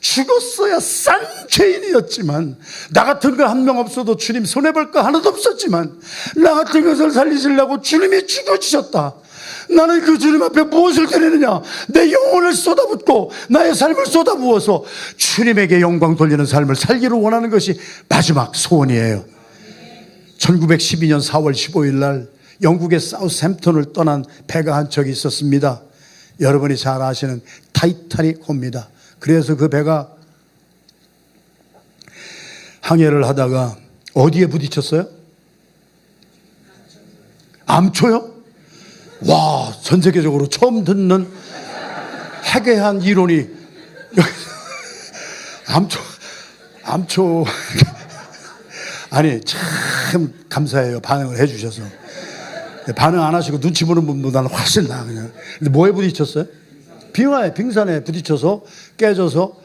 C: 죽었어야 싼 죄인이었지만, 나 같은 거 한 명 없어도 주님 손해볼 거 하나도 없었지만, 나 같은 것을 살리시려고 주님이 죽어주셨다. 나는 그 주님 앞에 무엇을 드리느냐? 내 영혼을 쏟아붓고 나의 삶을 쏟아부어서 주님에게 영광 돌리는 삶을 살기를 원하는 것이 마지막 소원이에요. 1912년 4월 15일 날 영국의 사우스햄튼을 떠난 배가 한 척이 있었습니다. 여러분이 잘 아시는 타이타닉호입니다. 그래서 그 배가 항해를 하다가 어디에 부딪혔어요? 암초요? 와, 전 세계적으로 처음 듣는 해괴한 이론이 암초 아니 참 감사해요. 반응을 해주셔서. 반응 안 하시고 눈치 보는 분보다는 훨씬 나아. 그냥. 근데 뭐에 부딪혔어요? 빙산에 부딪혀서 깨져서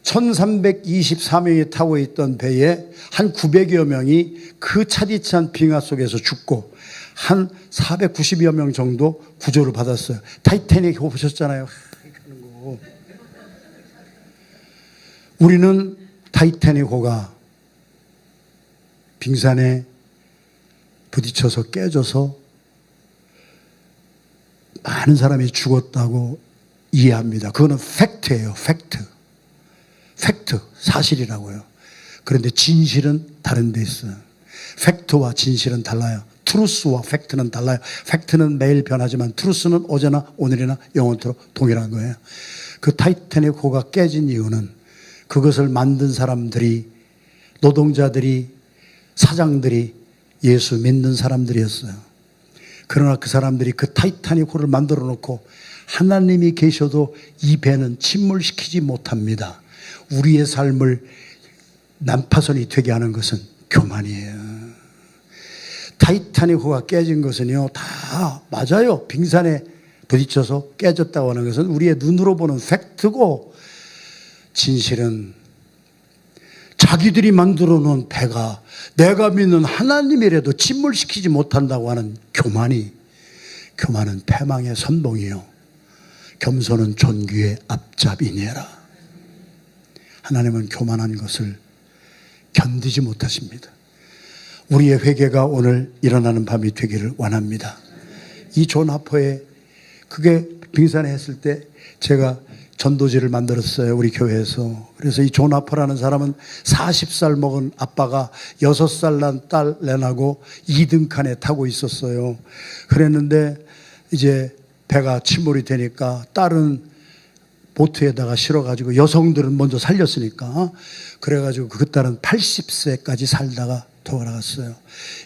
C: 1324명이 타고 있던 배에 한 900여 명이 그 차디찬 빙하 속에서 죽고 한 490여 명 정도 구조를 받았어요. 타이타닉 보셨잖아요. 우리는 타이타닉호가 빙산에 부딪혀서 깨져서 많은 사람이 죽었다고 이해합니다. 그거는 팩트예요. 팩트, 사실이라고요. 그런데 진실은 다른 데 있어요. 팩트와 진실은 달라요. 트루스와 팩트는 달라요. 팩트는 매일 변하지만 트루스는 어제나 오늘이나 영원토록 동일한 거예요. 그 타이타닉호가 깨진 이유는 그것을 만든 사람들이, 노동자들이, 사장들이 예수 믿는 사람들이었어요. 그러나 그 사람들이 그 타이타닉호를 만들어 놓고 하나님이 계셔도 이 배는 침몰시키지 못합니다. 우리의 삶을 난파선이 되게 하는 것은 교만이에요. 타이타닉호가 깨진 것은요, 다 맞아요. 빙산에 부딪혀서 깨졌다고 하는 것은 우리의 눈으로 보는 팩트고, 진실은 자기들이 만들어 놓은 배가 내가 믿는 하나님이라도 침몰시키지 못한다고 하는 교만은 패망의 선봉이요, 겸손은 존귀의 앞잡이니라. 하나님은 교만한 것을 견디지 못하십니다. 우리의 회개가 오늘 일어나는 밤이 되기를 원합니다. 이 존 하퍼의 그게 빙산에 했을 때 제가 전도지를 만들었어요. 우리 교회에서. 그래서 이 존 하퍼라는 사람은 40살 먹은 아빠가 6살 난 딸 내나고 2등 칸에 타고 있었어요. 그랬는데 이제 배가 침몰이 되니까 딸은 보트에다가 실어가지고 여성들은 먼저 살렸으니까, 그래가지고 그 딸은 80세까지 살다가 돌아갔어요.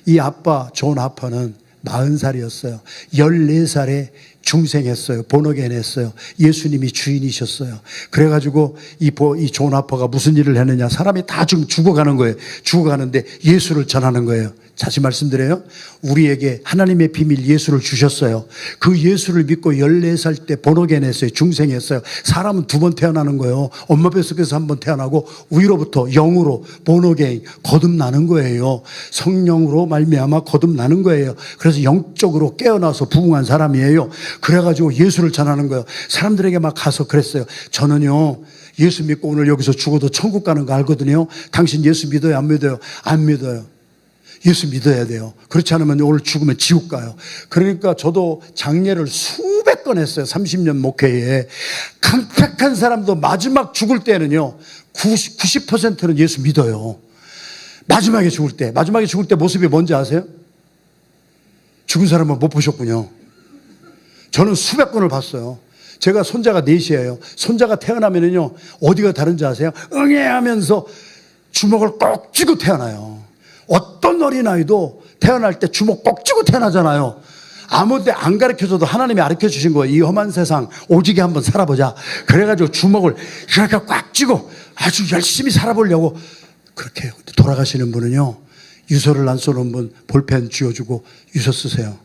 C: 이 아빠 존 하퍼는 40살이었어요. 14살에 중생했어요. 본어겐 했어요. 예수님이 주인이셨어요. 그래가지고 이 존 하퍼가 무슨 일을 했느냐. 사람이 다 지금 죽어가는 거예요. 죽어가는데 예수를 전하는 거예요. 다시 말씀드려요. 우리에게 하나님의 비밀 예수를 주셨어요. 그 예수를 믿고 14살 때 본어겐 했어요. 중생했어요. 사람은 2번 태어나는 거예요. 엄마 뱃속에서 1번 태어나고 위로부터 영으로 본어겐 거듭나는 거예요. 성령으로 말미암아 거듭나는 거예요. 그래서 영적으로 깨어나서 부흥한 사람이에요. 그래가지고 예수를 전하는 거예요. 사람들에게 막 가서 그랬어요. 저는요, 예수 믿고 오늘 여기서 죽어도 천국 가는 거 알거든요. 당신 예수 믿어요? 안 믿어요? 안 믿어요. 예수 믿어야 돼요. 그렇지 않으면 오늘 죽으면 지옥 가요. 그러니까 저도 장례를 수백 건 했어요. 30년 목회에. 강팍한 사람도 마지막 죽을 때는요, 90%는 예수 믿어요. 마지막에 죽을 때 모습이 뭔지 아세요? 죽은 사람은 못 보셨군요. 저는 수백 건을 봤어요. 제가 손자가 4이에요. 손자가 태어나면은요, 어디가 다른지 아세요? 응애 하면서 주먹을 꼭 쥐고 태어나요. 어떤 어린아이도 태어날 때 주먹 꼭 쥐고 태어나잖아요. 아무데 안 가르쳐줘도 하나님이 가르쳐 주신 거예요. 이 험한 세상 오지게 한번 살아보자. 그래가지고 주먹을 이렇게 꽉 쥐고 아주 열심히 살아보려고 그렇게 해요. 돌아가시는 분은요, 유서를 안 써놓은 분 볼펜 쥐어주고 유서 쓰세요.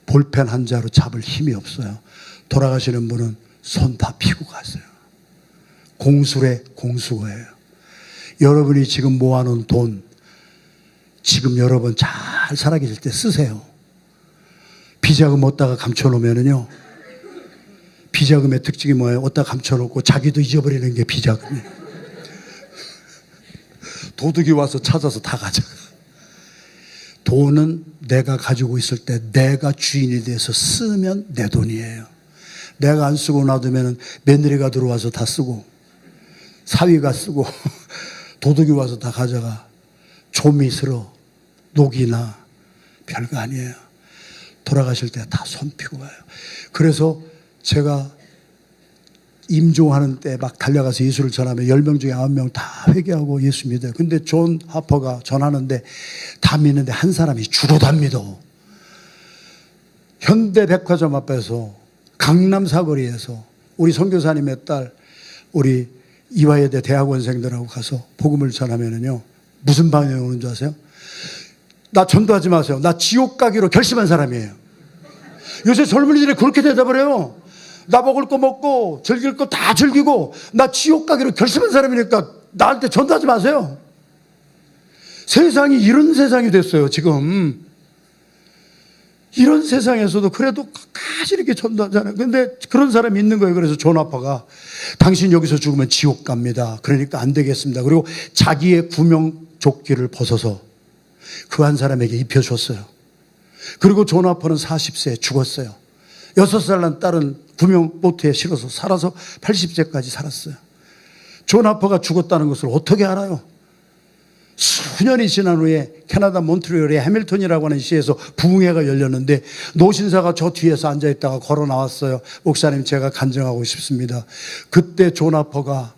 C: 볼펜 한 자로 잡을 힘이 없어요. 돌아가시는 분은 손 다 피고 가세요. 공수래 공수거예요. 여러분이 지금 모아놓은 돈, 지금 여러분 잘 살아계실 때 쓰세요. 비자금 얻다가 감춰놓으면은요, 비자금의 특징이 뭐예요? 얻다가 감춰놓고 자기도 잊어버리는 게 비자금이에요. 도둑이 와서 찾아서 다 가져가. 돈은 내가 가지고 있을 때 내가 주인이 돼서 쓰면 내 돈이에요. 내가 안 쓰고 놔두면 며느리가 들어와서 다 쓰고 사위가 쓰고 도둑이 와서 다 가져가. 좀이 들어 녹이나 별거 아니에요. 돌아가실 때 다 손 피고 가요. 그래서 제가 임종하는 때 막 달려가서 예수를 전하면 10명 중에 9명 다 회개하고 예수 믿어요. 근데 존 하퍼가 전하는데 다 믿는데 한 사람이 죽어도 안 믿어. 현대백화점 앞에서 강남 사거리에서 우리 선교사님의 딸 우리 이화여대 대학원생들하고 가서 복음을 전하면은요 무슨 방향이 오는 줄 아세요? 나 전도하지 마세요. 나 지옥 가기로 결심한 사람이에요. 요새 젊은이들이 그렇게 대답을 해요. 나 먹을 거 먹고 즐길 거 다 즐기고 나 지옥 가기로 결심한 사람이니까 나한테 전도하지 마세요. 세상이 이런 세상이 됐어요 지금. 이런 세상에서도 그래도 끝까지 이렇게 전도하잖아요. 근데 그런 사람이 있는 거예요. 그래서 존 아빠가 당신 여기서 죽으면 지옥 갑니다. 그러니까 안 되겠습니다. 그리고 자기의 구명조끼를 벗어서 그 한 사람에게 입혀줬어요. 그리고 존 아빠는 40세에 죽었어요. 6살 난 딸은 구명보트에 실어서 살아서 80세까지 살았어요. 존 아빠가 죽었다는 것을 어떻게 알아요? 수년이 지난 후에 캐나다 몬트리올의 해밀턴이라고 하는 시에서 부흥회가 열렸는데 노신사가 저 뒤에서 앉아있다가 걸어 나왔어요. 목사님 제가 간증하고 싶습니다. 그때 존 아퍼가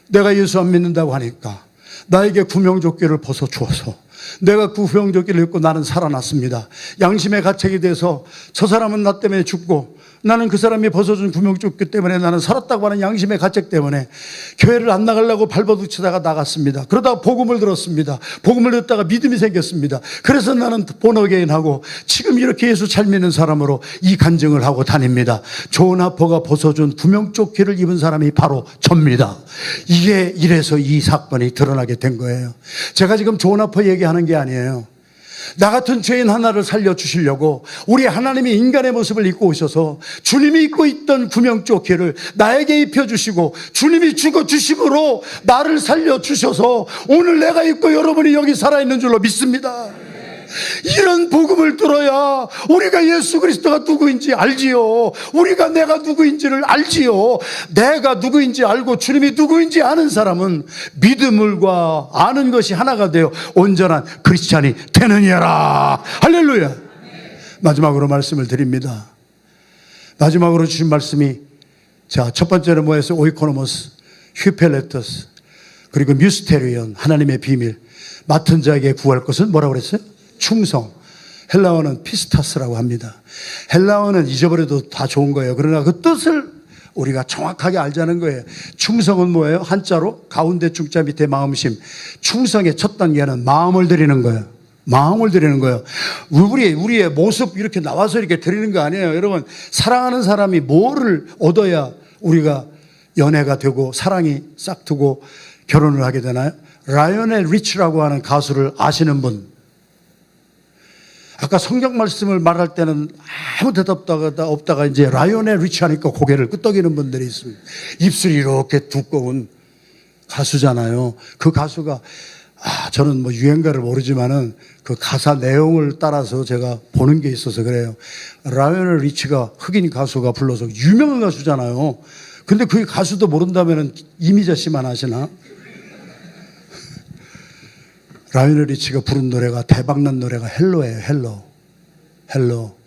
C: 내가 예수 안 믿는다고 하니까 나에게 구명조끼를 벗어주어서 내가 구명조끼를 입고 나는 살아났습니다. 양심의 가책이 돼서 저 사람은 나 때문에 죽고 나는 그 사람이 벗어준 구명조끼 때문에 나는 살았다고 하는 양심의 가책 때문에 교회를 안 나가려고 발버둥치다가 나갔습니다. 그러다가 복음을 들었습니다. 복음을 듣다가 믿음이 생겼습니다. 그래서 나는 본어게인하고 지금 이렇게 예수 잘 믿는 사람으로 이 간증을 하고 다닙니다. 존 하퍼가 벗어준 구명조끼를 입은 사람이 바로 접니다. 이게 이래서 이 사건이 드러나게 된 거예요. 제가 지금 존 하퍼 얘기하는 게 아니에요. 나 같은 죄인 하나를 살려주시려고 우리 하나님이 인간의 모습을 입고 오셔서 주님이 입고 있던 구명조끼를 나에게 입혀주시고 주님이 죽어주심으로 나를 살려주셔서 오늘 내가 입고 여러분이 여기 살아있는 줄로 믿습니다. 이런 복음을 들어야 우리가 예수 그리스도가 누구인지 알지요. 우리가 내가 누구인지를 알지요. 내가 누구인지 알고 주님이 누구인지 아는 사람은 믿음과 아는 것이 하나가 되어 온전한 크리스찬이 되느니라. 할렐루야. 마지막으로 말씀을 드립니다. 마지막으로 주신 말씀이 자, 첫 번째는 뭐였어요? 오이코노모스, 휴펠레터스, 그리고 미스테리온, 하나님의 비밀. 맡은 자에게 구할 것은 뭐라고 그랬어요? 충성. 헬라어는 피스타스라고 합니다. 헬라어는 잊어버려도 다 좋은 거예요. 그러나 그 뜻을 우리가 정확하게 알자는 거예요. 충성은 뭐예요? 한자로 가운데 중자 밑에 마음심. 충성의 첫 단계는 마음을 드리는 거예요. 마음을 드리는 거예요. 우리의 모습 이렇게 나와서 이렇게 드리는 거 아니에요. 여러분, 사랑하는 사람이 뭐를 얻어야 우리가 연애가 되고 사랑이 싹트고 결혼을 하게 되나요? 라이오넬 리치라고 하는 가수를 아시는 분? 아까 성경 말씀을 말할 때는 아무 대답 없다가 이제 라이오넬 리치 하니까 고개를 끄덕이는 분들이 있습니다. 입술이 이렇게 두꺼운 가수잖아요. 그 가수가 저는 뭐 유행가를 모르지만은 그 가사 내용을 따라서 제가 보는 게 있어서 그래요. 라이오넬 리치가 흑인 가수가 불러서 유명한 가수잖아요. 근데 그 가수도 모른다면은 이미자 씨만 아시나? 라이오넬 리치가 부른 노래가 대박난 노래가 헬로예요. 헬로.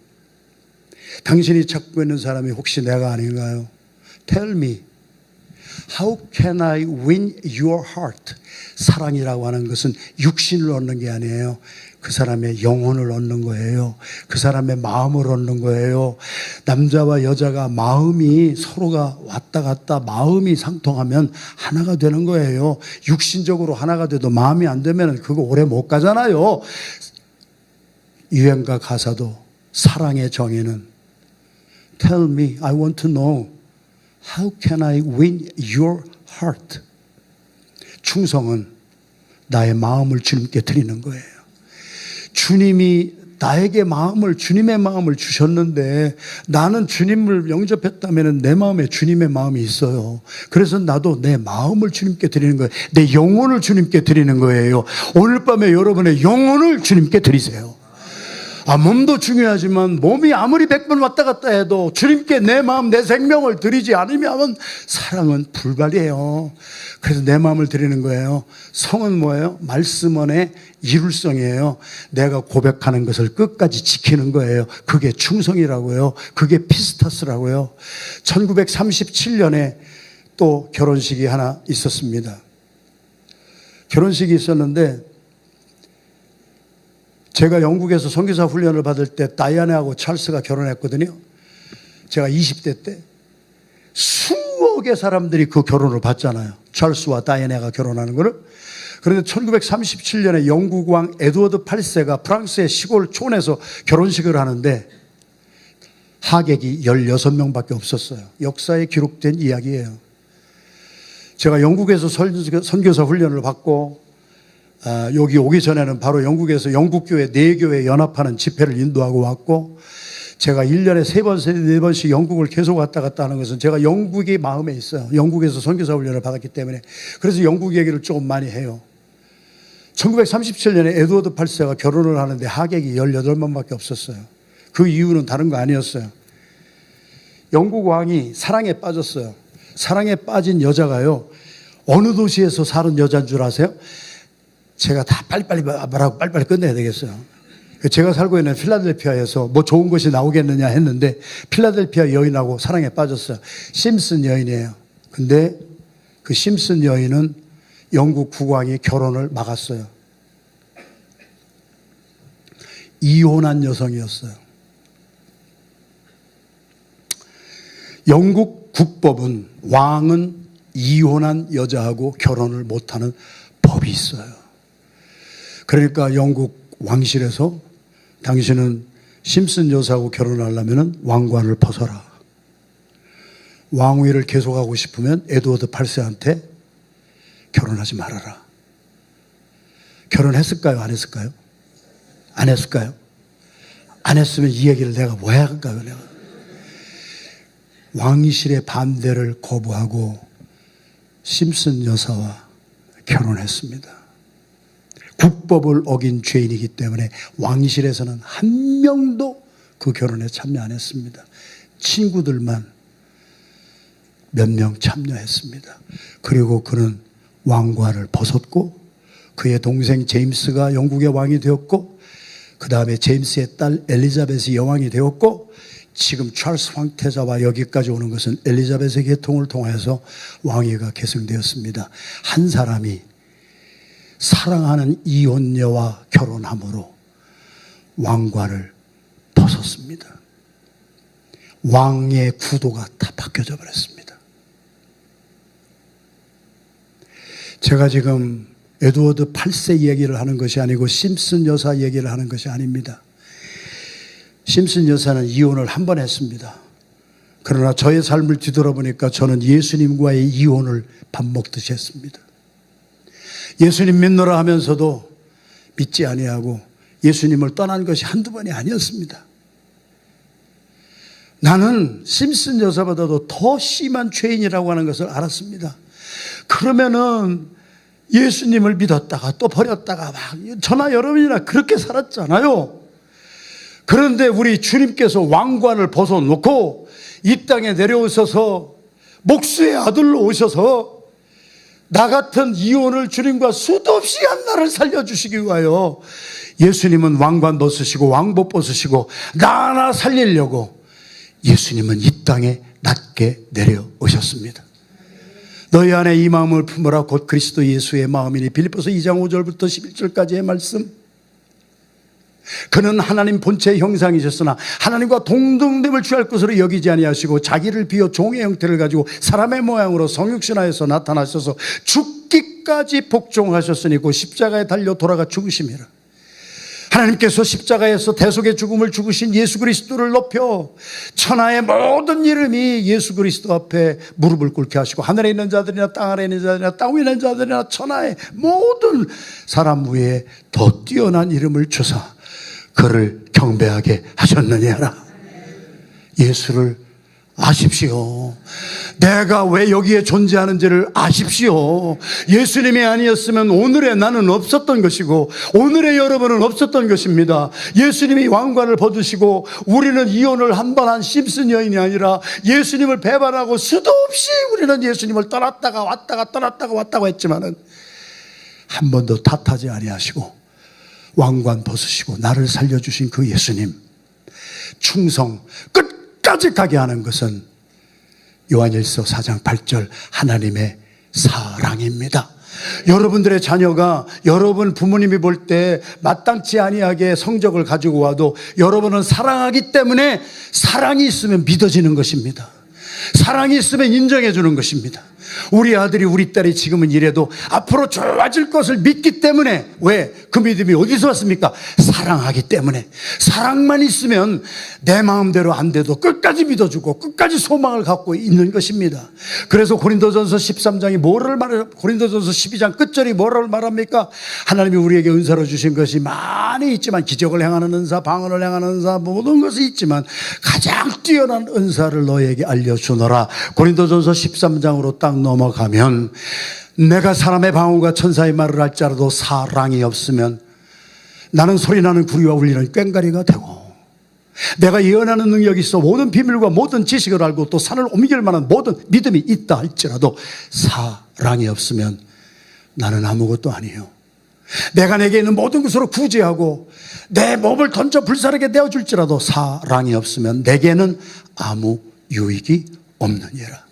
C: 당신이 찾고 있는 사람이 혹시 내가 아닌가요? Tell me, how can I win your heart? 사랑이라고 하는 것은 육신을 얻는 게 아니에요. 그 사람의 영혼을 얻는 거예요. 그 사람의 마음을 얻는 거예요. 남자와 여자가 마음이 서로가 왔다 갔다 마음이 상통하면 하나가 되는 거예요. 육신적으로 하나가 돼도 마음이 안 되면 그거 오래 못 가잖아요. 유행가 가사도 사랑의 정의는 Tell me, I want to know, how can I win your heart? 충성은 나의 마음을 주님께 드리는 거예요. 주님이 나에게 주님의 마음을 주셨는데 나는 주님을 영접했다면 내 마음에 주님의 마음이 있어요. 그래서 나도 내 마음을 주님께 드리는 거예요. 내 영혼을 주님께 드리는 거예요. 오늘 밤에 여러분의 영혼을 주님께 드리세요. 몸도 중요하지만 몸이 아무리 100번 왔다 갔다 해도 주님께 내 마음, 내 생명을 드리지 않으면 사랑은 불발이에요. 그래서 내 마음을 드리는 거예요. 성은 뭐예요? 말씀 안에 이룰성이에요. 내가 고백하는 것을 끝까지 지키는 거예요. 그게 충성이라고요. 그게 피스타스라고요. 1937년에 또 결혼식이 하나 있었습니다. 결혼식이 있었는데 제가 영국에서 선교사 훈련을 받을 때 다이아나하고 찰스가 결혼했거든요. 제가 20대 때 수억의 사람들이 그 결혼을 봤잖아요. 찰스와 다이아나가 결혼하는 거를. 그런데 1937년에 영국 왕 에드워드 8세가 프랑스의 시골 촌에서 결혼식을 하는데 하객이 16명밖에 없었어요. 역사에 기록된 이야기예요. 제가 영국에서 선교사 훈련을 받고 여기 오기 전에는 바로 영국에서 영국교회 4교회 연합하는 집회를 인도하고 왔고, 제가 1년에 3번, 4번씩 영국을 계속 왔다 갔다 하는 것은 제가 영국이 마음에 있어요. 영국에서 선교사 훈련을 받았기 때문에. 그래서 영국 얘기를 조금 많이 해요. 1937년에 에드워드 8세가 결혼을 하는데 하객이 18명밖에 없었어요. 그 이유는 다른 거 아니었어요. 영국 왕이 사랑에 빠졌어요. 사랑에 빠진 여자가요, 어느 도시에서 사는 여자인 줄 아세요? 제가 다 빨리빨리 말하고 빨리빨리 끝내야 되겠어요. 제가 살고 있는 필라델피아에서 뭐 좋은 것이 나오겠느냐 했는데 필라델피아 여인하고 사랑에 빠졌어요. 심슨 여인이에요. 근데 그 심슨 여인은 영국 국왕이 결혼을 막았어요. 이혼한 여성이었어요. 영국 국법은 왕은 이혼한 여자하고 결혼을 못하는 법이 있어요. 그러니까 영국 왕실에서 당신은 심슨 여사하고 결혼하려면 왕관을 벗어라. 왕위를 계속하고 싶으면 에드워드 8세한테 결혼하지 말아라. 결혼했을까요? 안 했을까요? 안 했을까요? 안 했으면 이 얘기를 내가 뭐 해야 할까요? 내가. 왕실의 반대를 거부하고 심슨 여사와 결혼했습니다. 국법을 어긴 죄인이기 때문에 왕실에서는 한 명도 그 결혼에 참여 안 했습니다. 친구들만 몇 명 참여했습니다. 그리고 그는 왕관을 벗었고 그의 동생 제임스가 영국의 왕이 되었고 그 다음에 제임스의 딸 엘리자벳이 여왕이 되었고 지금 찰스 황태자와 여기까지 오는 것은 엘리자벳의 계통을 통해서 왕위가 계승되었습니다. 한 사람이 사랑하는 이혼녀와 결혼함으로 왕관을 벗었습니다. 왕의 구도가 다 바뀌어져 버렸습니다. 제가 지금 에드워드 8세 얘기를 하는 것이 아니고 심슨 여사 얘기를 하는 것이 아닙니다. 심슨 여사는 이혼을 한 번 했습니다. 그러나 저의 삶을 뒤돌아보니까 저는 예수님과의 이혼을 밥 먹듯이 했습니다. 예수님 믿노라 하면서도 믿지 아니하고 예수님을 떠난 것이 한두 번이 아니었습니다. 나는 심슨 여사보다도 더 심한 죄인이라고 하는 것을 알았습니다. 그러면은 예수님을 믿었다가 또 버렸다가 막 저나 여러분이나 그렇게 살았잖아요. 그런데 우리 주님께서 왕관을 벗어놓고 이 땅에 내려오셔서 목수의 아들로 오셔서 나 같은 이혼을 주님과 수도 없이 한 나를 살려주시기 위하여 예수님은 왕관 벗으시고 왕복 벗으시고 나 하나 살리려고 예수님은 이 땅에 낮게 내려오셨습니다. 너희 안에 이 마음을 품으라 곧 그리스도 예수의 마음이니 빌립보서 2장 5절부터 11절까지의 말씀. 그는 하나님 본체의 형상이셨으나 하나님과 동등됨을 취할 것으로 여기지 아니하시고 자기를 비어 종의 형태를 가지고 사람의 모양으로 성육신하여서 나타나셔서 죽기까지 복종하셨으니 곧 십자가에 달려 돌아가 죽으심이라. 하나님께서 십자가에서 대속의 죽음을 죽으신 예수 그리스도를 높여 천하의 모든 이름이 예수 그리스도 앞에 무릎을 꿇게 하시고 하늘에 있는 자들이나 땅 아래에 있는 자들이나 땅 위에 있는 자들이나 천하의 모든 사람 위에 더 뛰어난 이름을 주사 그를 경배하게 하셨느냐라. 예수를 아십시오. 내가 왜 여기에 존재하는지를 아십시오. 예수님이 아니었으면 오늘의 나는 없었던 것이고 오늘의 여러분은 없었던 것입니다. 예수님이 왕관을 벗으시고 우리는 이혼을 한 번 한 심슨 여인이 아니라 예수님을 배반하고 수도 없이 우리는 예수님을 떠났다가 왔다가 떠났다가 왔다가 했지만은 한 번도 탓하지 아니하시고 왕관 벗으시고 나를 살려주신 그 예수님, 충성 끝까지 가게 하는 것은 요한일서 4장 8절 하나님의 사랑입니다. 여러분들의 자녀가 여러분 부모님이 볼 때 마땅치 아니하게 성적을 가지고 와도 여러분은 사랑하기 때문에 사랑이 있으면 믿어지는 것입니다. 사랑이 있으면 인정해 주는 것입니다. 우리 아들이 우리 딸이 지금은 이래도 앞으로 좋아질 것을 믿기 때문에, 왜? 그 믿음이 어디서 왔습니까? 사랑하기 때문에. 사랑만 있으면 내 마음대로 안 돼도 끝까지 믿어주고 끝까지 소망을 갖고 있는 것입니다. 그래서 고린도전서 13장이 뭐를 말해요? 고린도전서 12장 끝절이 뭐를 말합니까? 하나님이 우리에게 은사로 주신 것이 많이 있지만, 기적을 행하는 은사, 방언을 행하는 은사, 모든 것이 있지만 가장 뛰어난 은사를 너에게 알려주노라. 고린도전서 13장으로 딱 넘어가면, 내가 사람의 방언과 천사의 말을 할지라도 사랑이 없으면 나는 소리나는 구리와 울리는 꽹과리가 되고, 내가 예언하는 능력이 있어 모든 비밀과 모든 지식을 알고 또 산을 옮길 만한 모든 믿음이 있다 할지라도 사랑이 없으면 나는 아무것도 아니에요. 내가 내게 있는 모든 것으로 구제하고 내 몸을 던져 불사르게 내어줄지라도 사랑이 없으면 내게는 아무 유익이 없느니라.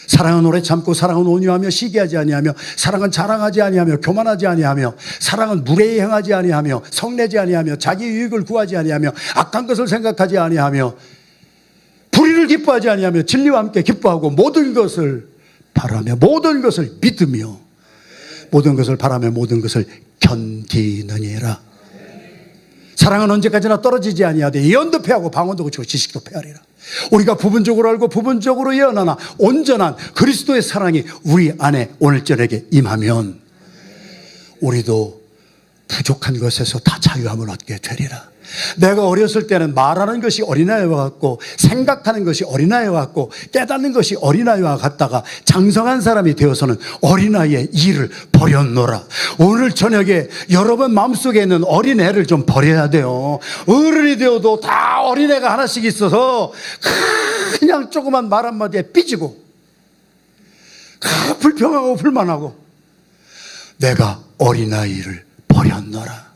C: 사랑은 오래 참고, 사랑은 온유하며 시기하지 아니하며, 사랑은 자랑하지 아니하며 교만하지 아니하며, 사랑은 무례히 행하지 아니하며 성내지 아니하며 자기 유익을 구하지 아니하며 악한 것을 생각하지 아니하며 불의를 기뻐하지 아니하며 진리와 함께 기뻐하고 모든 것을 바라며 모든 것을 믿으며 모든 것을 바라며 모든 것을 견디느니라. 사랑은 언제까지나 떨어지지 아니하되 예언도 패하고 방언도 그치고 지식도 패하리라. 우리가 부분적으로 알고 부분적으로 예언하나 온전한 그리스도의 사랑이 우리 안에 오늘 저녁에 임하면 우리도 부족한 것에서 다 자유함을 얻게 되리라. 내가 어렸을 때는 말하는 것이 어린아이와 같고 생각하는 것이 어린아이와 같고 깨닫는 것이 어린아이와 같다가 장성한 사람이 되어서는 어린아이의 일을 버렸노라. 오늘 저녁에 여러분 마음속에 있는 어린애를 좀 버려야 돼요. 어른이 되어도 다 어린애가 하나씩 있어서 그냥 조그만 말 한마디에 삐지고 불평하고 불만하고, 내가 어린아이를 버렸노라.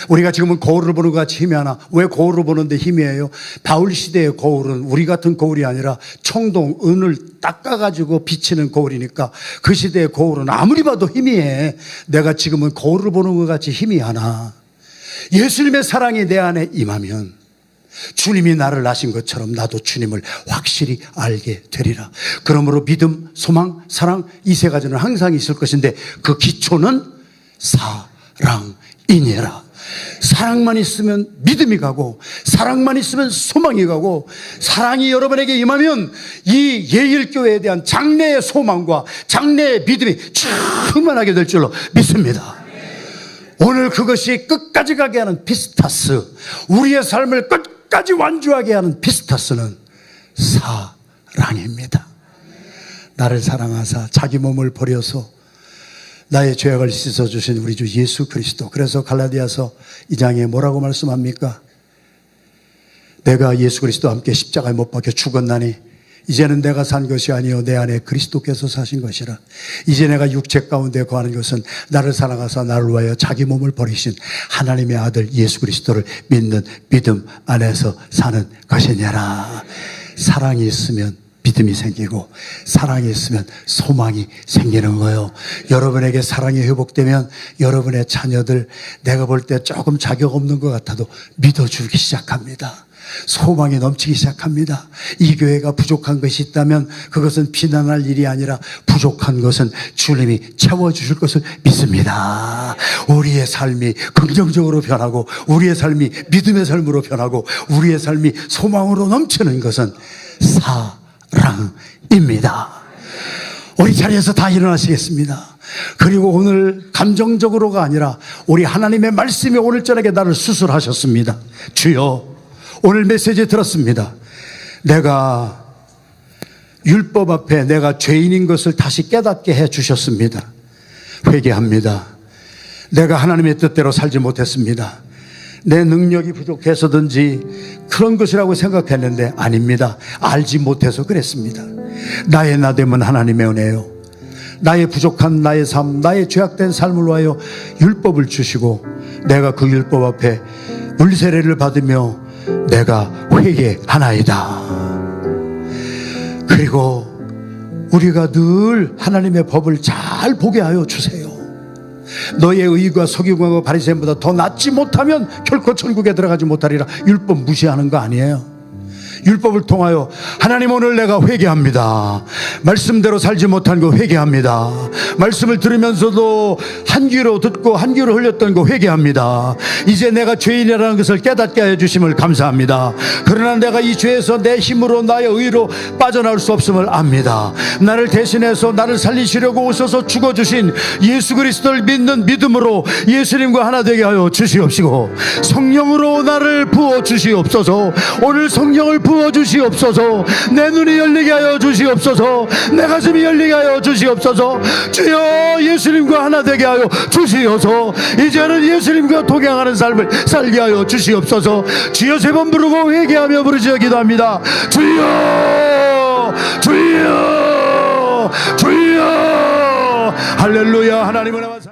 C: 우리가 지금은 거울을 보는 것 같이 힘이 하나. 왜 거울을 보는데 힘이에요? 바울 시대의 거울은 우리 같은 거울이 아니라 청동, 은을 닦아가지고 비치는 거울이니까 그 시대의 거울은 아무리 봐도 희미해. 내가 지금은 거울을 보는 것 같이 힘이 하나. 예수님의 사랑이 내 안에 임하면 주님이 나를 아신 것처럼 나도 주님을 확실히 알게 되리라. 그러므로 믿음, 소망, 사랑 이 세 가지는 항상 있을 것인데 그 기초는 사랑이니라. 사랑만 있으면 믿음이 가고, 사랑만 있으면 소망이 가고, 사랑이 여러분에게 임하면 이 예일교회에 대한 장래의 소망과 장래의 믿음이 충만하게 될 줄로 믿습니다. 오늘 그것이 끝까지 가게 하는 피스타스, 우리의 삶을 끝까지 완주하게 하는 피스타스는 사랑입니다. 나를 사랑하사 자기 몸을 버려서 나의 죄악을 씻어주신 우리 주 예수 그리스도. 그래서 갈라디아서 2장에 뭐라고 말씀합니까? 내가 예수 그리스도와 함께 십자가에 못 박혀 죽었나니 이제는 내가 산 것이 아니요 내 안에 그리스도께서 사신 것이라. 이제 내가 육체 가운데 거하는 것은 나를 사랑하사 나를 위하여 자기 몸을 버리신 하나님의 아들 예수 그리스도를 믿는 믿음 안에서 사는 것이니라. 사랑이 있으면 믿음이 생기고, 사랑이 있으면 소망이 생기는 거예요. 여러분에게 사랑이 회복되면 여러분의 자녀들 내가 볼 때 조금 자격 없는 것 같아도 믿어주기 시작합니다. 소망이 넘치기 시작합니다. 이 교회가 부족한 것이 있다면 그것은 비난할 일이 아니라 부족한 것은 주님이 채워주실 것을 믿습니다. 우리의 삶이 긍정적으로 변하고, 우리의 삶이 믿음의 삶으로 변하고, 우리의 삶이 소망으로 넘치는 것은 사랑입니다. 우리 자리에서 다 일어나시겠습니다. 그리고 오늘 감정적으로가 아니라 우리 하나님의 말씀이 오늘 저녁에 나를 수술하셨습니다. 주여, 오늘 메시지 들었습니다. 내가 율법 앞에 내가 죄인인 것을 다시 깨닫게 해 주셨습니다. 회개합니다. 내가 하나님의 뜻대로 살지 못했습니다. 내 능력이 부족해서든지 그런 것이라고 생각했는데 아닙니다. 알지 못해서 그랬습니다. 나의 나됨은 하나님의 은혜요. 나의 부족한 나의 삶, 나의 죄악된 삶을 위하여 율법을 주시고 내가 그 율법 앞에 물세례를 받으며 내가 회개하나이다. 그리고 우리가 늘 하나님의 법을 잘 보게 하여 주세요. 너의 의가 서기관과 바리새인보다 더 낫지 못하면 결코 천국에 들어가지 못하리라. 율법 무시하는 거 아니에요. 율법을 통하여 하나님 오늘 내가 회개합니다. 말씀대로 살지 못한 거 회개합니다. 말씀을 들으면서도 한 귀로 듣고 한 귀로 흘렸던 거 회개합니다. 이제 내가 죄인이라는 것을 깨닫게 해주심을 감사합니다. 그러나 내가 이 죄에서 내 힘으로 나의 의로 빠져나올 수 없음을 압니다. 나를 대신해서 나를 살리시려고 오셔서 죽어주신 예수 그리스도를 믿는 믿음으로 예수님과 하나 되게 하여 주시옵시고 성령으로 나를 부어주시옵소서. 오늘 성령을 부어주시옵소서. 내 눈이 열리게 하여 주시옵소서. 내 가슴이 열리게 하여 주시옵소서. 주여 예수님과 하나 되게 하여 주시옵소서. 이제는 예수님과 동행하는 삶을 살게 하여 주시옵소서. 주여 세 번 부르고 회개하며 부르짖어 기도합니다. 주여 주여 주여. 할렐루야. 하나님은